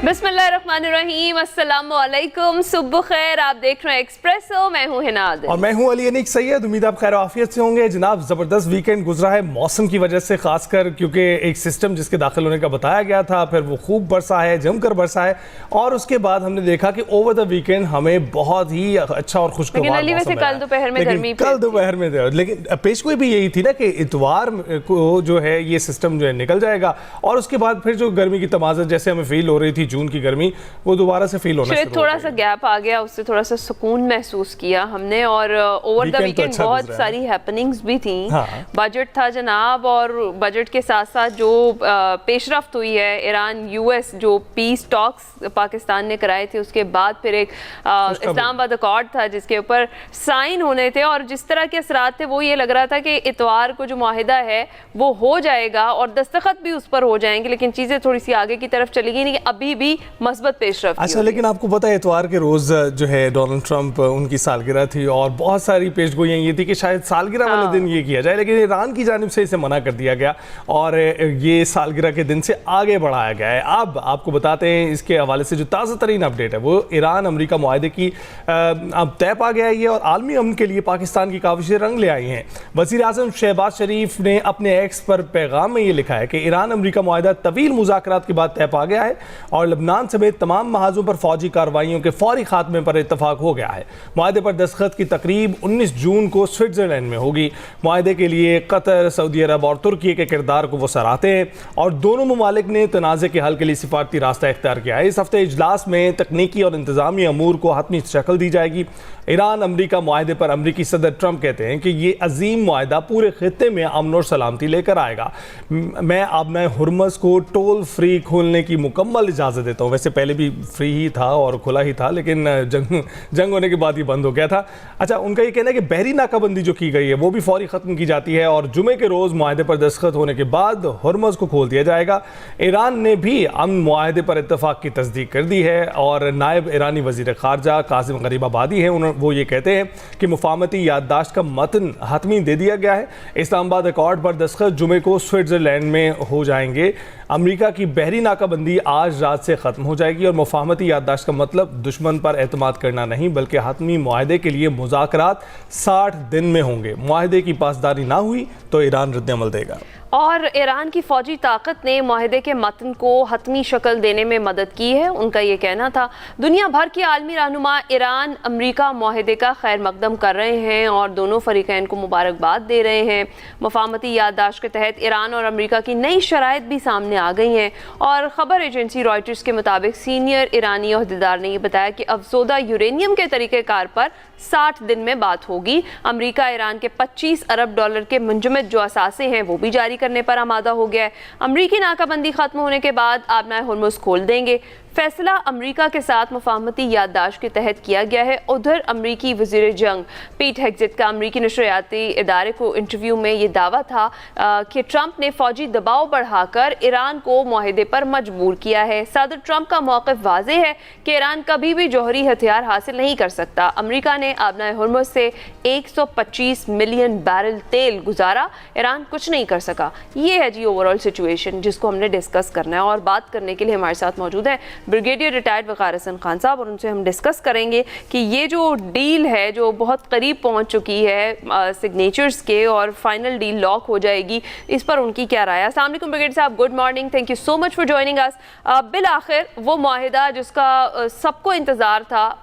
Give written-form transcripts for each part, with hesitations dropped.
बिस्मिल्लाहिर्रहमानिर्रहीम, अस्सलाम वालेकुम, सुबह खैर। आप देख रहे हैं एक्सप्रेसो, मैं हूं हिना आदिल और मैं हूं अली अनीक सैयद। उम्मीद आप खैर आफियत से होंगे। जनाब, ज़बरदस्त वीकेंड गुजरा है मौसम की वजह से, खासकर क्योंकि एक सिस्टम जिसके दाखिल होने का बताया गया था, फिर वो खूब बरसा है, जमकर बरसा है, और उसके बाद हमने देखा कि ओवर द वीकेंड हमें बहुत ही अच्छा और खुशगवार मौसम वैसे कल दोपहर में गर्मी, कल दोपहर में लेकिन पेशगोई भी यही थी ना कि इतवार को जो है ये सिस्टम जो है निकल जाएगा, और उसके बाद फिर जो गर्मी की तमाज़त जैसे हमें फील हो रही थी जून की गर्मी, वो दोबारा से फील होना शुरू हो गई। थोड़ा सा गैप आ गया, उससे थोड़ा सा सुकून महसूस किया हमने। और ओवर द वीकेंड अच्छा बहुत सारी हैपनिंग्स भी थी। हाँ। बजट था जनाब, और बजट के साथ साथ जो पेशरफ्त हुई है, ईरान यूएस जो पीस टॉक्स पाकिस्तान ने कराए थे, उसके बाद फिर एक इस्लामाबाद अकॉर्ड था जिसके ऊपर साइन होने थे, और जिस तरह के असरात थे वो ये लग रहा था कि इतवार को जो माहिदा है वो हो जाएगा और दस्तखत भी उस पर हो जाएंगे, लेकिन चीज़ें थोड़ी सी आगे की तरफ चली गई, नहीं अभी भी मस्बत पेशरफ्त। अच्छा, लेकिन आपको पता है इतवार के रोज़ जो है डोनाल्ड ट्रंप उनकी सालगिरह थी, और बहुत सारी पेशगोइयाँ ये थी कि शायद सालगिरह वाले दिन ये किया जाए, लेकिन ईरान की जानिब से इसे मना कर दिया गया और ये सालगिरह के दिन से आगे बढ़ाया गया है। अब आपको बताते हैं इसके हवाले से जो ताज़ा तरीन अपडेट है, वो ईरान अमरीका मुआहदे की अब तय पा गया है ये, और आलमी अमन के लिए पाकिस्तान की काविशें रंग ले आई हैं। वज़ीर आज़म शहबाज शरीफ ने अपने एक्स पर पैगाम में ये लिखा है कि ईरान अमरीका मुआहदा तवील मुज़ाकरात के बाद तय पा गया है, और लबनान समेत तमाम महाजों पर फौजी कार्रवाइयों के फौरी खात्मे पर इत्तफाक हो गया है। मुआहदे पर दस्तखत की तकरीब 19 जून को स्विट्जरलैंड में होगी। मुआहदे के लिए कतर, सऊदी अरब और तुर्की के किरदार को वो सराहते हैं, और दोनों ममालिक ने तनाज़े के हल के लिए सिफारती रास्ता इख्तियार किया है। इस हफ्ते इजलास में तकनीकी और इंतजामी अमूर को हतमी शक्ल दी जाएगी। ईरान अमरीका मुआहदे पर अमरीकी सदर ट्रंप कहते हैं कि ये अजीम मुआहदा पूरे खित्ते में अमन और सलामती लेकर आएगा। मैं आबना हुर्मस को टोल फ्री खोलने की मुकम्मल इजाज़त देता हूँ। वैसे पहले भी फ्री ही था और खुला ही था, लेकिन जंग होने के बाद ये बंद हो गया था। अच्छा, उनका ये कहना है कि बहरी नाकाबंदी जो की गई है वो भी फौरी ख़त्म की जाती है, और जुमे के रोज़ मुआहदे पर दस्तखत होने के बाद हुर्मस को खोल दिया जाएगा। ईरान ने भी अमन मुआहदे पर इत्तफाक की तस्दीक कर दी है, और नायब ईरानी वज़ीर ख़ारजा कासिम गरीबाबादी हैं, वो ये कहते हैं कि मुफाहमती याददाश्त का मतन हतमी दे दिया गया है। इस्लामाबाद अकॉर्ड पर दस्तखत जुमे को स्विट्ज़रलैंड में हो जाएंगे। अमेरिका की बहरी नाकाबंदी आज रात से ख़त्म हो जाएगी, और मुफाहमती याददाश्त का मतलब दुश्मन पर एतमाद करना नहीं, बल्कि हतमी मुआहदे के लिए मुज़ाकरात 60 दिन में होंगे। मुआहदे की पासदारी ना हुई तो ईरान रद्द-ए-अमल देगा। और ईरान की फौजी ताकत ने मुआहदे के मतन को हतमी शक्ल देने में मदद की है, उनका ये कहना था। दुनिया भर के आलमी रहनुमा ईरान अमरीका मुआहदे का खैर मकदम कर रहे हैं और दोनों फरीकैन को मुबारकबाद दे रहे हैं। मुफाहमती याददाश्त के तहत ईरान और अमरीका की नई शराइत भी सामने आ गई हैं, और ख़बर एजेंसी रॉयटर्स के मुताबिक सीनियर ईरानी अहदेदार ने यह बताया कि अफसोदा यूरेनियम के तरीक़ेकार पर 60 दिन में बात होगी। अमरीका ईरान के 25 अरब डॉलर के मुंजमद जो असासे हैं वो भी जारी करने पर आमादा हो गया है। अमरीकी नाकाबंदी खत्म होने के बाद आबना हुर्मुज़ खोल देंगे। फैसला अमरीका के साथ मुफाहमती याददाश्त के तहत किया गया है। उधर अमरीकी वज़ीर जंग पीट हेग्जेट का अमरीकी नशरियाती इदारे को इंटरव्यू में ये दावा था कि ट्रंप ने फ़ौजी दबाव बढ़ाकर ईरान को मुआहदे पर मजबूर किया है। सदर ट्रंप का मौक़िफ़ वाज़ेह है कि ईरान कभी भी जौहरी हथियार हासिल नहीं कर सकता। अमरीका ने आबना हुर्मुज़ से 125 मिलियन बैरल तेल गुजारा, ईरान कुछ नहीं कर सका। ये है जी ओवरऑल सिचुएशन जिसको हमने डिस्कस करना है, और बात करने के लिए हमारे साथ मौजूद है ब्रिगेडियर रिटायर्ड वक़ार हसन खान साहब, और उनसे हम डिस्कस करेंगे कि ये जो डील है जो बहुत करीब पहुंच चुकी है सिग्नेचर्स के, और फाइनल डील लॉक हो जाएगी, इस पर उनकी क्या राय है। अस्सलाम वालेकुम ब्रिगेडियर साहब, good morning, thank you so much for joining us. Bill आखिर वो मुआहिदा जिसका सबको इंतज़ार था,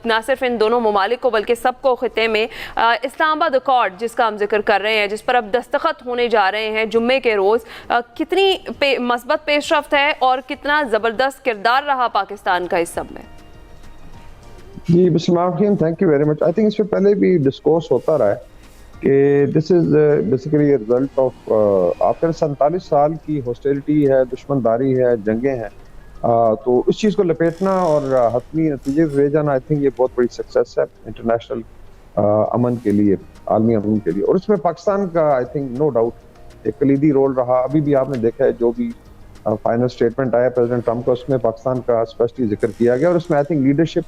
ना सिर्फ इन दोनों ममालिक को बल्कि सबको खिते में, इस्लामाबाद अकॉर्ड जिसका हम जिक्र कर रहे हैं, जिस पर अब दस्तखत होने जा रहे हैं जुम्मे के रोज़, कितनी मस्बत पेशरफ्त है और कितना ज़बरदस्त किरदार रहा पाकिस्तान का इस सब में? जी बिस्मिल्लाह, thank you very much. I think इससे पहले भी डिस्कोर्स होता रहा है कि this is basically result of after 47 साल की हॉस्टिलिटी है, दुश्मनदारी है, जंगें हैं, तो इस चीज़ को लपेटना और हतमी नतीजे ले जाना, आई थिंक ये बहुत बड़ी सक्सेस है इंटरनेशनल अमन के लिए, आलमी अमन के लिए, और उसमें पाकिस्तान का आई थिंक नो डाउट एक कलीदी रोल रहा। अभी भी आपने देखा है जो भी फाइनल स्टेटमेंट आया प्रेसिडेंट ट्रंप का, उसमें पाकिस्तान का स्पष्ट जिक्र किया गया, और उसमें आई थिंक लीडरशिप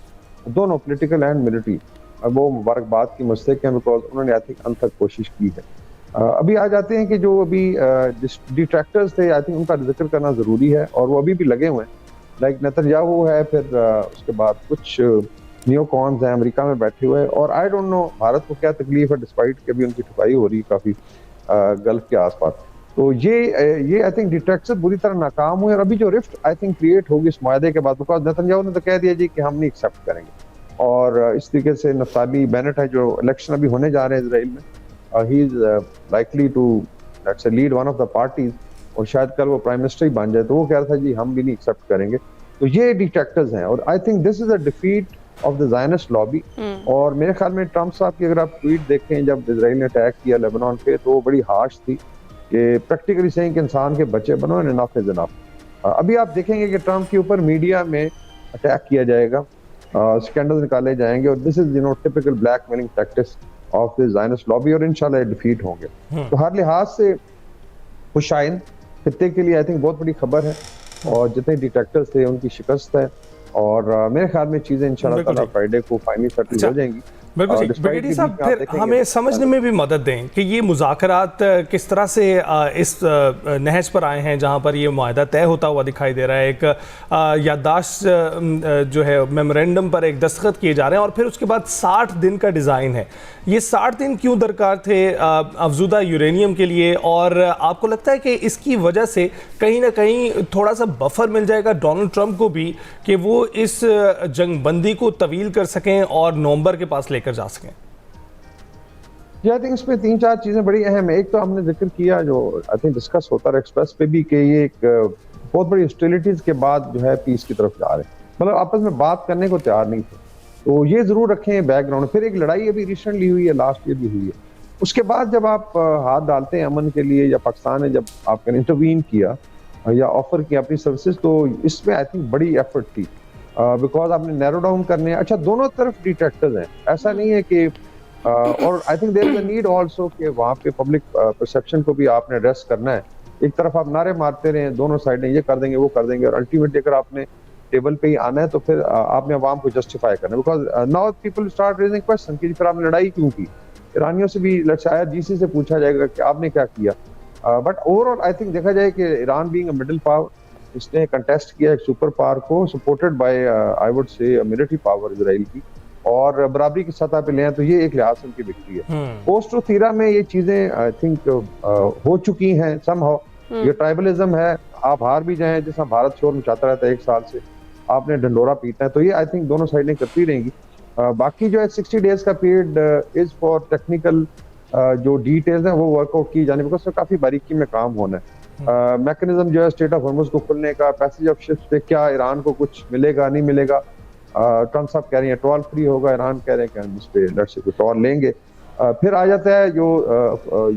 दोनों पॉलिटिकल एंड मिलिट्री वो मुबारकबाद की मुस्तक हैं, बिकॉज उन्होंने आई थिंक अंत तक कोशिश की है। अभी आ जाते हैं कि जो अभी डिट्रैक्टर्स थे, आई थिंक उनका जिक्र करना ज़रूरी है, और वो अभी भी लगे हुए हैं। लाइक नेतन्याहू है, फिर उसके बाद कुछ नियोकॉन्स हैं अमेरिका में बैठे हुए, और आई डोंट नो भारत को क्या तकलीफ है डिस्पाइट के भी उनकी ठुकाई हो रही है काफी गल्फ के आसपास। तो ये आई थिंक डिट्रैक्शन बुरी तरह नाकाम हुए, और अभी जो रिफ्ट आई थिंक क्रिएट होगी इस मुआहदे के बाद, बिकॉज नेतन्याहू ने तो कह दिया जी कि हम नहीं एक्सेप्ट करेंगे, और इस तरीके से नफ्ताली बेनेट है जो इलेक्शन अभी होने जा रहे हैं इसराइल में, he is likely to let's say lead one of the parties, और शायद कल वो प्राइम मिनिस्टर ही बन जाए, तो वो कह रहा था जी हम भी नहीं एक्सेप्ट करेंगे। तो ये डिट्रैक्टर्स हैं, और I think this is a defeat of the Zionist lobby. और मेरे ख्याल में ट्रम्प साहब की अगर आप ट्वीट देखें जब इजराइल ने अटैक किया लेबनान पे, तो वो बड़ी हार्श थी कि प्रैक्टिकली सेइंग कि इंसान के बच्चे बनो एंड इनफ इज इनफ। अभी आप देखेंगे कि ट्रम्प के ऊपर मीडिया में अटैक किया जाएगा, स्कैंडल निकाले जाएंगे, और this is typical blackmailing practice of the Zionist lobby, और इंशाल्लाह ये डिफीट होंगे। तो हर लिहाज से खुशाइन खित्ते के लिए आई थिंक बहुत बड़ी खबर है, और जितने डिटेक्टर्स थे उनकी शिकस्त है, और मेरे ख्याल में चीजें इंशाल्लाह ताला फ्राइडे को फाइनली सेटल हो जाएंगी। बिल्कुल ब्रिगेडियर साहब, फिर हमें समझने में भी मदद दें कि ये मुज़ाकरात किस तरह से इस नहज पर आए हैं जहां पर ये मुआहदा तय होता हुआ दिखाई दे रहा है। एक याददाश्त जो है मेमोरेंडम पर एक दस्तखत किए जा रहे हैं, और फिर उसके बाद 60 दिन का डिज़ाइन है। ये 60 दिन क्यों दरकार थे अफजुदा यूरेनियम के लिए, और आपको लगता है कि इसकी वजह से कहीं ना कहीं थोड़ा सा बफर मिल जाएगा डोनाल्ड ट्रंप को भी कि वो इस जंगबंदी को तवील कर सकें और नवंबर के पास लेकर जा सकें? आई थिंक इसमें 3-4 चीजें बड़ी अहम है। एक तो हमने जिक्र किया जो आई थिंक डिस्कस होता रहा एक्सप्रेस पे भी, कि ये एक बहुत बड़ी हॉस्टिलिटीज के बाद जो है पीस की तरफ जा रहे हैं, मतलब आपस में बात करने को तैयार नहीं थे। तो ये जरूर रखें बैकग्राउंड। फिर एक लड़ाई अभी रिसेंटली हुई है, लास्ट ईयर भी हुई है। उसके बाद जब आप हाथ डालते हैं अमन के लिए, या पाकिस्तान ने जब आपने इंटरवीन किया या ऑफर किया अपनी सर्विसेज, तो इसमें आई थिंक बड़ी एफर्ट थी, बिकॉज आपने नैरो डाउन करने। अच्छा, दोनों तरफ डिट्रैक्टर्स हैं, ऐसा नहीं है कि और I think there is a need also कि वहाँ पे पब्लिक परसेप्शन को भी आपने एड्रेस करना है। एक तरफ आप नारे मारते रहे दोनों साइडें, ये कर देंगे वो कर देंगे, और अल्टीमेटली अगर आपने टेबल पे ही आना है तो फिर आपने अवाम को जस्टिफाई करना है, because now people start raising question कि फिर आपने लड़ाई क्यों की। ईरानियों से भी शायद जीसी से पूछा जाएगा कि आपने क्या किया। बट ओवरऑल आई थिंक देखा जाए कि Iran being a middle power, इसने कंटेस्ट किया एक सुपर पावर को, सपोर्टेड बाय आई वुड से मिलिट्री पावर इजराइल की, और बराबरी की सतह पे ले आए, तो ये एक लिहाज से उनकी विक्ट्री है। पोस्ट थीरा में ये चीजें आई थिंक हो चुकी हैं समहाउ। ये ट्राइबलिज्म है, आप हार भी जाएं, जैसा भारत शोर मचाता रहता है 1 साल से, आपने ढंडोरा पीटना है, तो ये आई थिंक दोनों साइडें करती रहेंगी। बाकी जो है 60 डेज का पीरियड इज फॉर टेक्निकल जो डिटेल्स हैं वो वर्कआउट की जाने, बिकॉज उसमें काफी बारीकी में काम होना है। मैकेनिज्म जो है स्टेट ऑफ हॉर्मुज को खुलने का, पैसेज ऑफ शिप्स पे क्या ईरान को कुछ मिलेगा नहीं मिलेगा। ट्रम्प साहब कह रहे हैं टॉल फ्री होगा, ईरान कह रहे हैं कि हम इस पे लड़ से टॉल लेंगे। फिर आ जाता है जो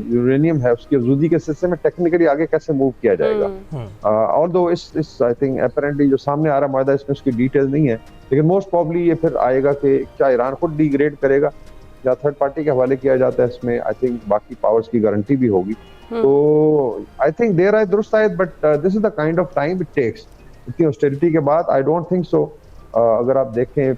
यूरेनियम है उसकी अफजूदी के सिलसिले में टेक्निकली आगे कैसे मूव किया जाएगा। और दो इस आई थिंक अपेरेंटली जो सामने आ रहा मुआहदा, इसमें उसकी डिटेल नहीं है, लेकिन मोस्ट प्रॉब्ली ये फिर आएगा कि क्या ईरान खुद डिग्रेड करेगा या थर्ड पार्टी के हवाले किया जाता है। इसमें आई थिंक बाकी पावर्स की गारंटी भी होगी। तो आई थिंक देर आए दुरुस्त आए, but this is the kind of time it takes. इतनी ऑस्टेरिटी के बाद आई डोंट थिंक सो, अगर आप देखें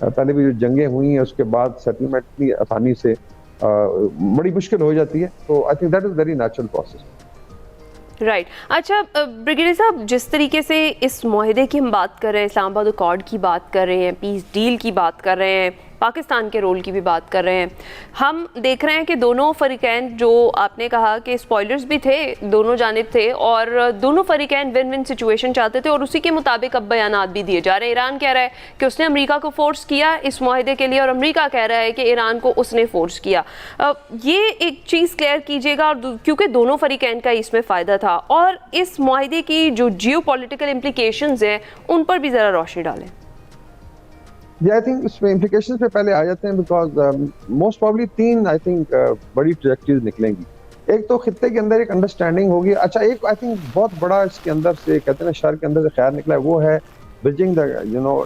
पहले भी जो जंगें हुई हैं उसके बाद सेटलमेंट इतनी आसानी से बड़ी मुश्किल हो जाती है। तो I think that is very natural process. Right अच्छा ब्रिगेडियर साहब, जिस तरीके से इस मुआहदे की हम बात कर रहे हैं, इस्लामाबाद अकॉर्ड की बात कर रहे हैं, पीस डील की बात कर रहे हैं, पाकिस्तान के रोल की भी बात कर रहे हैं, हम देख रहे हैं कि दोनों फरीकैन, जो आपने कहा कि स्पॉयलर्स भी थे, दोनों जानिब थे, और दोनों फरीकैन विन विन सिचुएशन चाहते थे, और उसी के मुताबिक अब बयानात भी दिए जा रहे हैं। ईरान कह रहा है कि उसने अमेरिका को फोर्स किया इस मुआहदे के लिए, और अमेरिका कह रहा है कि ईरान को उसने फोर्स किया। ये एक चीज़ क्लियर कीजिएगा, और क्योंकि दोनों फरीकैन का इसमें फ़ायदा था, और इस मुआहदे की जो जियो पॉलिटिकल इम्प्लीकेशंस हैं उन पर भी ज़रा रोशनी डालें। आई थिंक इसमें इम्प्लीकेशंस पे पहले आ जाते हैं, because most probably 3 I think बड़ी ट्रैजेक्टरीज निकलेंगी। एक तो खित्ते के अंदर एक अंडरस्टैंडिंग होगी। अच्छा, एक आई थिंक बहुत बड़ा इसके अंदर से कहते हैं शहर के अंदर से खैर निकला है, वो है bridging the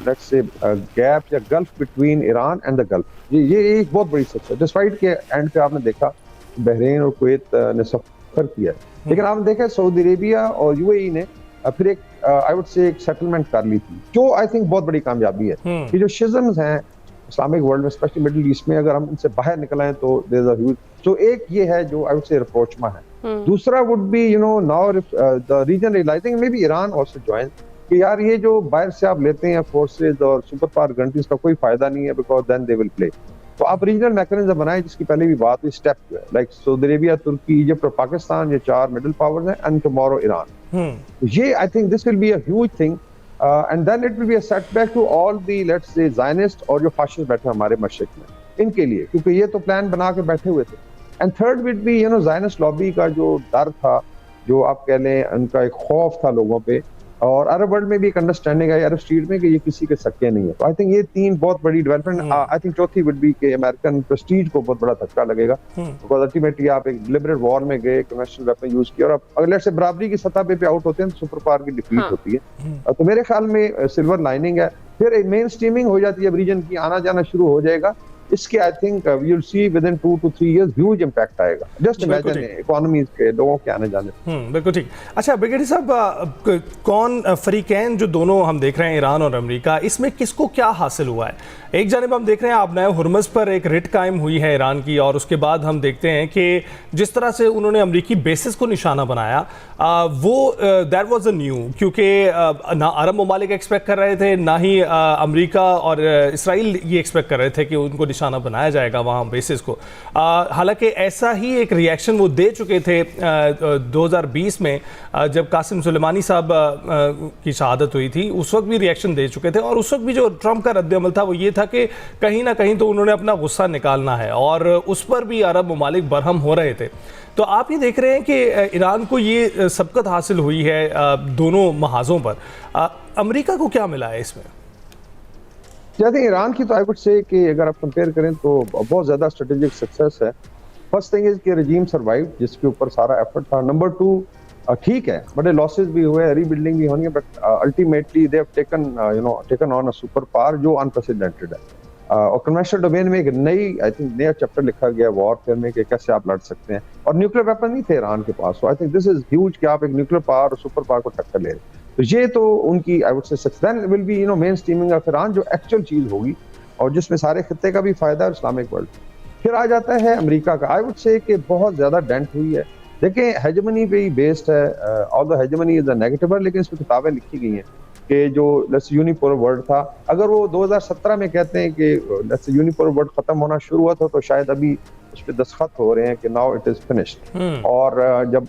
let's say gap या gulf between Iran and the Gulf. ये एक बहुत बड़ी सच है। डिस्पाइट के एंड पे आपने देखा बहरीन और कुवैत ने सफर किया, लेकिन आपने देखा सऊदी अरेबिया और यूएई ने फिर एक आई वुड से एक सेटलमेंट कर ली थी, जो आई थिंक बहुत बड़ी कामयाबी है। कि जो शिज़म्स हैं इस्लामिक वर्ल्ड में, स्पेशली मिडिल ईस्ट में, अगर हम इनसे बाहर निकल आए तो देयर इज अ ह्यूज। तो एक ये है जो आई वुड से रिप्रोचमा है। दूसरा would be now the region realizing may be Iran also join कि यार ये जो बाहर से आप लेते हैं फोर्सेज और सुपर पावर कंट्रीज का कोई फायदा नहीं है, because then they will play. तो आप रीजनल मैकेनिज्म बनाए, जिसकी पहले भी बात हुई, स्टेप जो है लाइक सऊदी अरेबिया, तुर्की, इजिप्ट और पाकिस्तान, ये 4 मिडिल पावर्स हैं, एंड टुमारो ईरान। ये I think this will be a huge thing, and then it will be a setback to all the let's say Zionist और जो fascist बैठे हमारे मशरिक में, इनके लिए, क्योंकि ये तो प्लान बना के बैठे हुए थे। And third will be Zionist lobby का जो डर था, जो आप कह लें उनका एक खौफ था लोगों पे, और अरब वर्ल्ड में भी एक अंडरस्टैंडिंग है अरब स्ट्रीट में कि ये किसी के सके नहीं है। तो आई थिंक ये 3 बहुत बड़ी डेवलपमेंट। आई थिंक चौथी वुड बी कि अमेरिकन प्रेस्टीज को बहुत बड़ा धक्का लगेगा, बिकॉज अल्टीमेटली आप एक डिलिबरेट वॉर में गए, कन्वेंशनल वेपन यूज किया, और अब अगर से बराबरी की सतह पे आउट होते हैं तो सुपर पावर की डिफीट होती है। तो मेरे ख्याल में सिल्वर लाइनिंग है, फिर मेन स्ट्रीमिंग हो जाती है, अब रीजन की आना जाना शुरू हो जाएगा। इसके I think we will see within 2 to 3 years huge impact आएगा। जस्ट इमेजिन इकोनॉमीज के लोगों के आने जाने। बिल्कुल ठीक। अच्छा ब्रिगेडियर साहब, कौन फरीकैन जो दोनों हम देख रहे हैं, ईरान और अमेरिका, इसमें किसको क्या हासिल हुआ है? एक जानब हम देख रहे हैं आबनाए हुर्मुज़ पर एक रिट कायम हुई है ईरान की, और उसके बाद हम देखते हैं कि जिस तरह से उन्होंने अमरीकी बेसिस को निशाना बनाया, वो दैट वाज अ न्यू, क्योंकि ना अरब ममालिक एक्सपेक्ट कर रहे थे, ना ही अमरीका और इसराइल ये एक्सपेक्ट कर रहे थे कि उनको निशाना बनाया जाएगा वहाँ बेसिस को। हालांकि ऐसा ही एक रिएक्शन वो दे चुके थे 2020 में, जब कासिम सुलेमानी साहब की शहादत हुई थी, उस वक्त भी रिएक्शन दे चुके थे, और उस वक्त भी जो ट्रंप का रद्द-ए-अमल था वो ये था कि कहीं ना कहीं तो उन्होंने अपना गुस्सा निकालना है, और उस पर भी अरब ममालिक बरहम हो रहे थे। तो आप ये देख रहे हैं कि ईरान को ये सबकत हासिल हुई है दोनों महाजों पर, अमेरिका को क्या मिला है इसमें? जैसे ईरान की तो आई वुड से कि अगर आप कंपेयर करें तो बहुत ज़्यादा स्ट्रेटेजिक सक्सेस है। फर्स्ट थिंग इज कि रजीम सर्वाइव, जिसके ऊपर सारा एफर्ट था। नंबर 2, ठीक है बड़े लॉसेस भी हुए, रीबिल्डिंग भी होनी है, but ultimately they have taken on a super power जो अनप्रेसिडेंटेड है। और कन्वेंशनल डोमेन में एक आई थिंक नया चैप्टर लिखा गया वॉरफेयर में कि कैसे आप लड़ सकते हैं, और न्यूक्लियर वेपन नहीं थे ईरान के पास। So I think this is huge कि आप एक न्यूक्लियर पावर और सुपर पावर को टक्कर ले रहे हैं। तो ये तो उनकी I would say success. Then will be main streaming of Iran, जो एक्चुअल चीज होगी और जिसमें सारे खित्ते का भी फायदा है, इस्लामिक वर्ल्ड। फिर आ जाता है अमेरिका का। आई वुड से कि बहुत ज्यादा डेंट हुई है। देखें, हेजेमनी पे ही बेस्ड है, although hegemony is a negative word, लेकिन इसमें किताबें लिखी गई हैं कि जो लेट्स यूनिपोलर वर्ल्ड था, अगर वो 2017 में कहते हैं कि लेट्स यूनिपोलर वर्ल्ड खत्म होना शुरू हुआ था, तो शायद अभी उस पे दस्तखत हो रहे हैं कि नाउ इट इज फिनिश्ड। और जब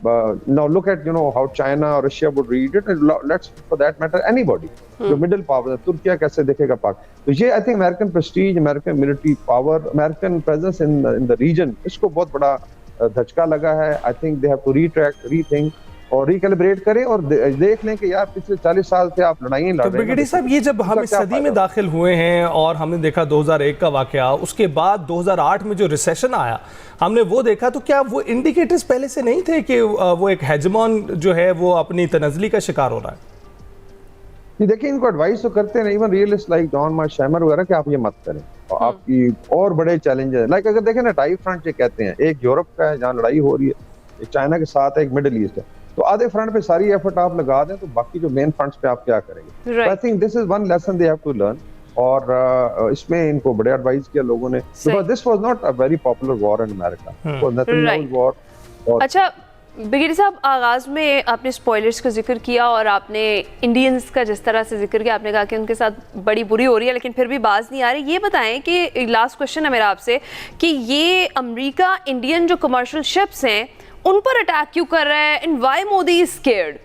now look at how China और Russia would read it, let's for that matter anybody, जो मिडिल पावर है, तुर्किया कैसे देखेगा पाक। तो ये I think American prestige, American military power, American presence in the region, इसको बहुत बड़ा धचका लगा है। I think they have to rethink और रिकैलिब्रेट करें और देख लें कि यार पिछले 40 साल से आप लड़ाइयाँ लड़ रहे हैं। ब्रिगेडियर साहब, ये जब हम इस सदी में दाखिल हुए हैं और हमने देखा 2001 का वाकया, उसके बाद 2008 में जो रिसेशन आया हमने वो देखा, तो क्या वो इंडिकेटर्स पहले से नहीं थे कि वो एक हेजमॉन जो है वो अपनी तनज़ली का शिकार हो रहा है? ये देखिए, इनको एडवाइस तो करते हैं इवन रियलिस्ट लाइक जॉन मार्शैमर वगैरह कि आप ये मत करें, और आपकी और बड़े चैलेंजेस लाइक अगर देखें ना, टाई फ्रंट ये कहते हैं, एक यूरोप का है जहाँ लड़ाई हो रही है, एक चाइना के साथ है, एक मिडिल ईस्ट है। तो आधे फ्रंट पे सारी एफर्ट आप लगा दें, तो बाकी जो मेन फ्रंट्स पे आप क्या करेंगे? I think this is one lesson they have to learn, और इसमें इनको बड़े एडवाइस किया लोगों ने, because this was not a very popular war in America, was nothing war. अच्छा ब्रिगेडियर साहब, आगाज में आपने स्पॉयलर्स का जिक्र किया और आपने इंडियंस का जिस तरह से जिक्र किया, आपने कहा कि उनके साथ बड़ी बुरी हो रही है, लेकिन फिर भी बाज नहीं आ रही। ये बताएं कि लास्ट क्वेश्चन है मेरा आपसे कि ये अमेरिका इंडियन जो कमर्शियल शिप्स हैं उन पर अटैक क्यों कर रहा है, and why Modi is scared?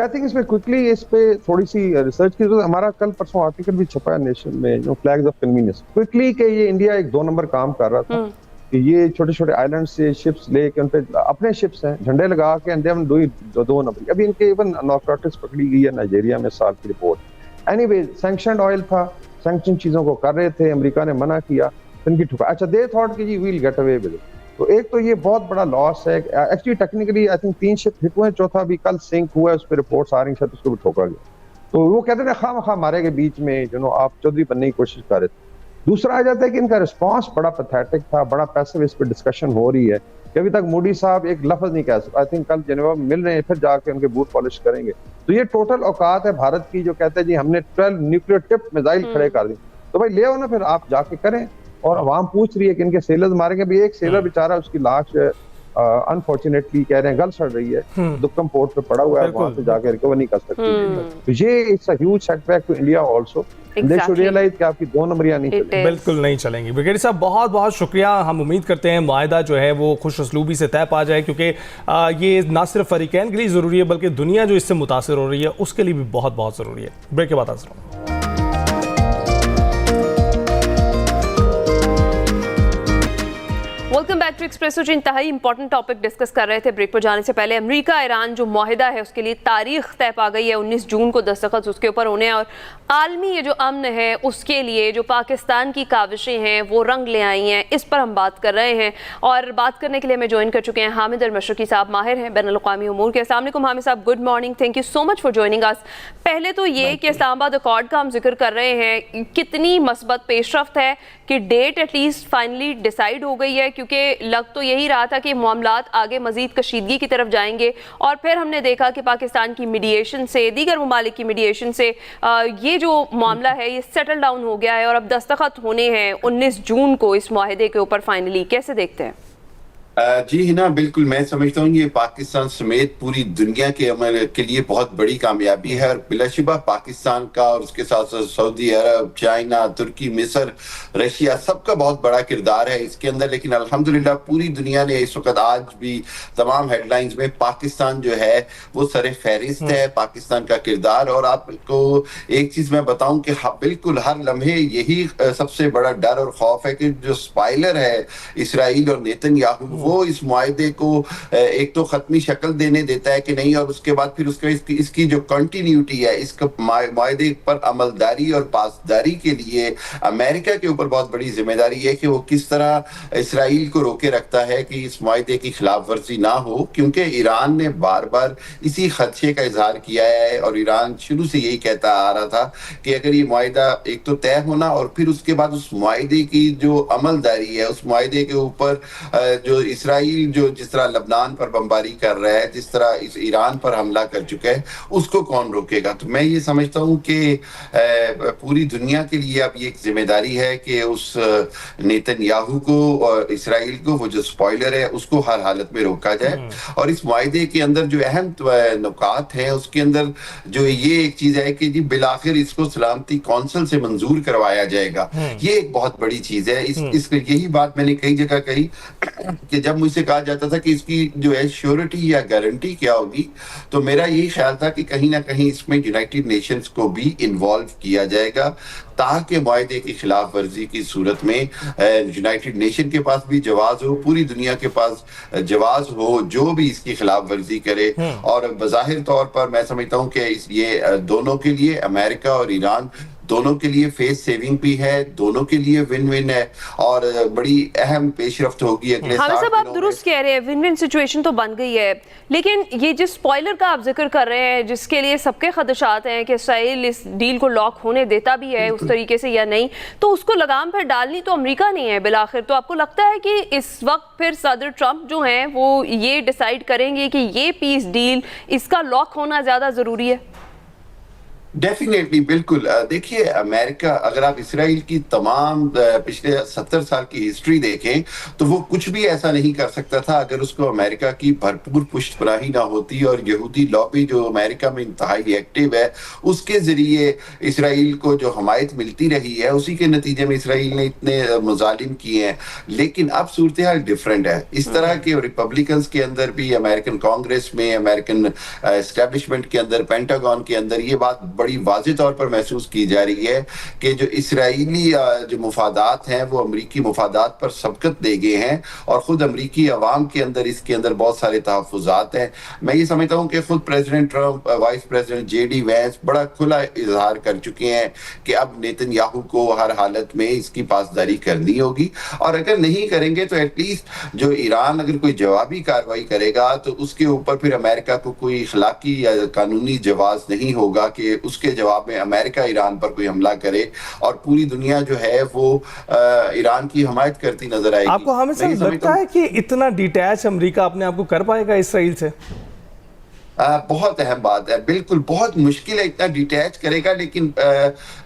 I think इसमें क्विकली इस पे थोड़ी सी रिसर्च की जरूरत। हमारा कल परसों आर्टिकल भी छपा है नेशन में, जो फ्लैग्स ऑफ कन्वीनियंस, क्विकली कि ये इंडिया एक 2 नंबर काम कर रहा था कि ये छोटे छोटे आइलैंड से शिप्स लेके उन पे अपने शिप्स हैं झंडे लगा के, and they have do it 2 number. अभी इनके इवन नार्कोटिक्स पकड़ी गई है नाइजीरिया में, साल की रिपोर्ट। एनीवे, सैंक्शनड ऑयल था, सैंक्शन चीजों को कर रहे थे, अमेरिका ने मना किया, इनकी ठुका। अच्छा, दे थॉट कि जी we'll get away with it. तो एक तो ये बहुत बड़ा लॉस है। Actually technically I think 3 ship hit हुए, चौथा भी कल सिंक हुआ है, उस पर रिपोर्ट्स आ रही हैं, उसको भी ठोका गया। तो वो कहते हैं खामखा मारे के बीच में आप चौधरी बनने की कोशिश कर रहे थे। दूसरा आ जाता है कि इनका रिस्पांस बड़ा पैथेटिक था, बड़ा पैसिव इस पर डिस्कशन हो रही है कि अभी तक मोदी साहब एक लफ्ज नहीं कह सकते। आई थिंक कल जेनेवा में मिल रहे हैं, फिर जाके उनके बूथ पॉलिश करेंगे। तो ये टोटल औकात है भारत की, जो कहते हैं जी हमने 12 न्यूक्लियर टिप मिसाइल खड़े कर दी। तो भाई ले आओ ना, फिर आप जाके करें। और आवाम पूछ रही है कि इनके सेलर्स मारेंगे। भी एक सेलर बेचारा, उसकी लाश अनफॉर्चुनेटली कह रहे हैं गल सड़ रही है, दुक्कम पोर्ट पे पड़ा हुआ है, वहां से जाके रिकवर नहीं कर सकती। तो ये it's a huge setback to India also. They should realize कि आपकी 2 नंबरियां नहीं चलेंगी। बिल्कुल नहीं चलेंगी। ब्रिगेडियर साहब बहुत बहुत शुक्रिया। हम उम्मीद करते हैं मुआहिदा जो है वो खुश उसलूबी से तय पा जाए, क्योंकि ये ना सिर्फ फरीकैन के लिए ज़रूरी है बल्कि दुनिया जो इससे मुतासर हो रही है उसके लिए भी बहुत बहुत ज़रूरी है। ब्रेक के बाद हाजिर हूं। Welcome back to Expresso. जो इंतहाई इंपॉर्टेंट टॉपिक डिस्कस कर रहे थे ब्रेक पर जाने से पहले, अमेरिका ईरान जो मुआहिदा है उसके लिए तारीख तय पा गई है, 19 जून को दस्तखत उसके ऊपर होने हैं, और आलमी ये जो अमन है उसके लिए जो पाकिस्तान की काविशें हैं वो रंग ले आई हैं, इस पर हम बात कर रहे हैं। और बात करने के लिए हमें ज्वाइन कर चुके हैं हामिद अल-मशरकी साहब, माहिर हैं बैनुल-अक़वामी उमूर के। अस्सलाम वालेकुम हामिद साहब, good morning, thank you so much for joining us. पहले तो ये कि इस्लामाबाद अकॉर्ड का हम जिक्र कर रहे हैं, कितनी मस्बत पेशरफ्त है कि डेट एटलीस्ट फाइनली डिसाइड हो गई है, क्योंकि लग तो यही रहा था कि मामलात आगे मजीद कशीदगी की तरफ जाएंगे, और फिर हमने देखा कि पाकिस्तान की मीडिएशन से, दीगर ममालिक की मीडिएशन से ये जो मामला है ये सेटल डाउन हो गया है और अब दस्तखत होने हैं 19 जून को इस मुआहिदे के ऊपर फाइनली। कैसे देखते हैं? जी हिना, बिल्कुल मैं समझता हूँ ये पाकिस्तान समेत पूरी दुनिया के अमल के लिए बहुत बड़ी कामयाबी है, और बिलाशुबा पाकिस्तान का और उसके साथ साथ सऊदी अरब, चाइना, तुर्की, मिस्र, रशिया, सबका बहुत बड़ा किरदार है इसके अंदर। लेकिन अल्हम्दुलिल्लाह पूरी दुनिया ने इस वक्त आज भी तमाम हेडलाइंस में पाकिस्तान जो है वो सरे फहरिस्त है, पाकिस्तान का किरदार। और आपको एक चीज मैं बताऊं कि बिल्कुल हर लम्हे यही सबसे बड़ा डर और खौफ है कि जो स्पाइलर है इसराइल और नेतन्याहू, वो इस मुआहिदे को एक तो खत्मी शक्ल देने देता है कि नहीं, और उसके बाद फिर इसकी जो कंटिन्यूटी है, इसका मुआहिदे पर अमलदारी और पासदारी के लिए अमेरिका के ऊपर बहुत बड़ी जिम्मेदारी है कि वो किस तरह इसराइल को रोके रखता है कि इस मुआहिदे की खिलाफ वर्जी ना हो। क्योंकि ईरान ने बार बार इसी खदशे का इजहार किया है, और ईरान शुरू से यही कहता आ रहा था कि अगर ये मुआहिदा एक तो तय होना और फिर उसके बाद उस मुआहिदे की जो अमलदारी है, उस मुआहिदे के ऊपर जो इसराइल जो जिस तरह लबनान पर बमबारी कर रहा है, जिस तरह इस ईरान पर हमला कर चुका है, उसको कौन रोकेगा। तो मैं ये समझता हूँ कि पूरी दुनिया के लिए अब ये एक जिम्मेदारी है कि उस नेतन्याहू को और इसराइल को, वो जो स्पॉइलर है, उसको हर हालत में रोका जाए। और इस मुआहिदे के अंदर जो अहम नुकात हैं उसके अंदर जो ये एक चीज है कि जी बिलाखिर इसको सलामती कौंसिल से मंजूर करवाया जाएगा, ये एक बहुत बड़ी चीज है। यही बात मैंने कई जगह कही कि जब मुझसे कहा जाता था कि इसकी जो है श्योरिटी या गारंटी क्या होगी, तो मेरा यही ख्याल था कि कहीं ना कहीं इसमें यूनाइटेड नेशंस को भी इन्वॉल्व किया जाएगा, ताकि मुआहिदे की खिलाफ वर्जी की सूरत में यूनाइटेड नेशन के पास भी जवाब हो, पूरी दुनिया के पास जवाब हो जो भी इसकी खिलाफ वर्जी करे। और बज़ाहिर तौर पर मैं समझता हूँ कि ये दोनों के लिए, अमेरिका और ईरान दोनों के लिए फेस सेविंग भी है, दोनों के लिए विन विन है, और बड़ी अहम पेशरफ्त होगी अगले 60 दिनों में। आप दुरुस्त कह रहे हैं, विन विन सिचुएशन तो बन गई है, लेकिन ये जिस स्पॉइलर का आप जिक्र कर रहे हैं, जिसके लिए सबके खदशात हैं कि इसराइल इस डील को लॉक होने देता भी है उस तरीके से या नहीं, तो उसको लगाम पर डालनी तो अमेरिका नहीं है बिलाखिर। तो आपको लगता है कि इस वक्त फिर सदर ट्रंप जो हैं वो ये डिसाइड करेंगे कि ये पीस डील, इसका लॉक होना ज्यादा जरूरी है? डेफिनेटली, बिल्कुल। देखिए, अमेरिका, अगर आप इसराइल की तमाम पिछले 70 साल की हिस्ट्री देखें तो वो कुछ भी ऐसा नहीं कर सकता था अगर उसको अमेरिका की भरपूर पुष्टपनाही ना होती, और यहूदी लॉबी जो अमेरिका में इंतहाई एक्टिव है, उसके जरिए इसराइल को जो हमायत मिलती रही है, उसी के नतीजे में इसराइल ने इतने मुजालिम किए हैं। लेकिन अब सूरत हाल डिफरेंट है। इस तरह के रिपब्लिकन्स के अंदर भी, अमेरिकन कांग्रेस में, अमेरिकन एस्टेब्लिशमेंट के अंदर, पेंटागन के अंदर ये बात बड़ी वाज़ेह तौर पर महसूस की जा रही है कि जो इसराइली जो मुफादात हैं वो अमरीकी मुफादात पर सबकत दे गए हैं, और खुद अमरीकी अवाम के अंदर इसके अंदर बहुत सारे तहफ़्फ़ुज़ात हैं। मैं ये समझता हूँ कि खुद president Trump, vice president JD Vance बड़ा खुला इजहार कर चुके हैं कि अब नेतन्याहू को हर हालत में इसकी पासदारी करनी होगी, और अगर नहीं करेंगे तो एटलीस्ट जो ईरान अगर कोई जवाबी कार्रवाई करेगा तो उसके ऊपर फिर अमेरिका को कोई इखलाकी या कानूनी जवाब नहीं होगा कि उसके जवाब में अमेरिका ईरान पर कोई हमला करे, और पूरी दुनिया जो है वो ईरान की हमायत करती नजर आएगी। आपको हमें लगता है कि इतना डिटैच अमेरिका अपने आप को कर पाएगा इसराइल से? बहुत अहम बात है, बिल्कुल बहुत मुश्किल है इतना डिटैच करेगा, लेकिन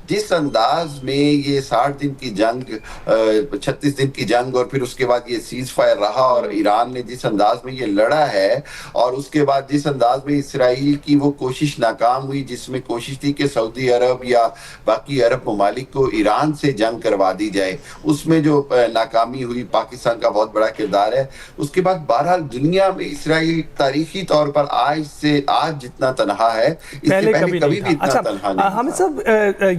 जिस अंदाज में ये 60 दिन की जंग, 36 दिन की जंग और फिर उसके बाद ये सीज फायर रहा और ईरान ने जिस अंदाज में ये लड़ा है और उसके बाद जिस अंदाज में इसराइल की वो कोशिश नाकाम हुई जिसमें कोशिश थी कि सऊदी अरब या बाकी अरब ममालिक को ईरान से जंग करवा दी जाए, उसमें जो नाकामी हुई, पाकिस्तान का बहुत बड़ा किरदार है। उसके बाद बहरहाल दुनिया में इसराइल तारीखी तौर पर आज जितना तनहा है, इससे पहले कभी भी इतना तनहा नहीं। हम सब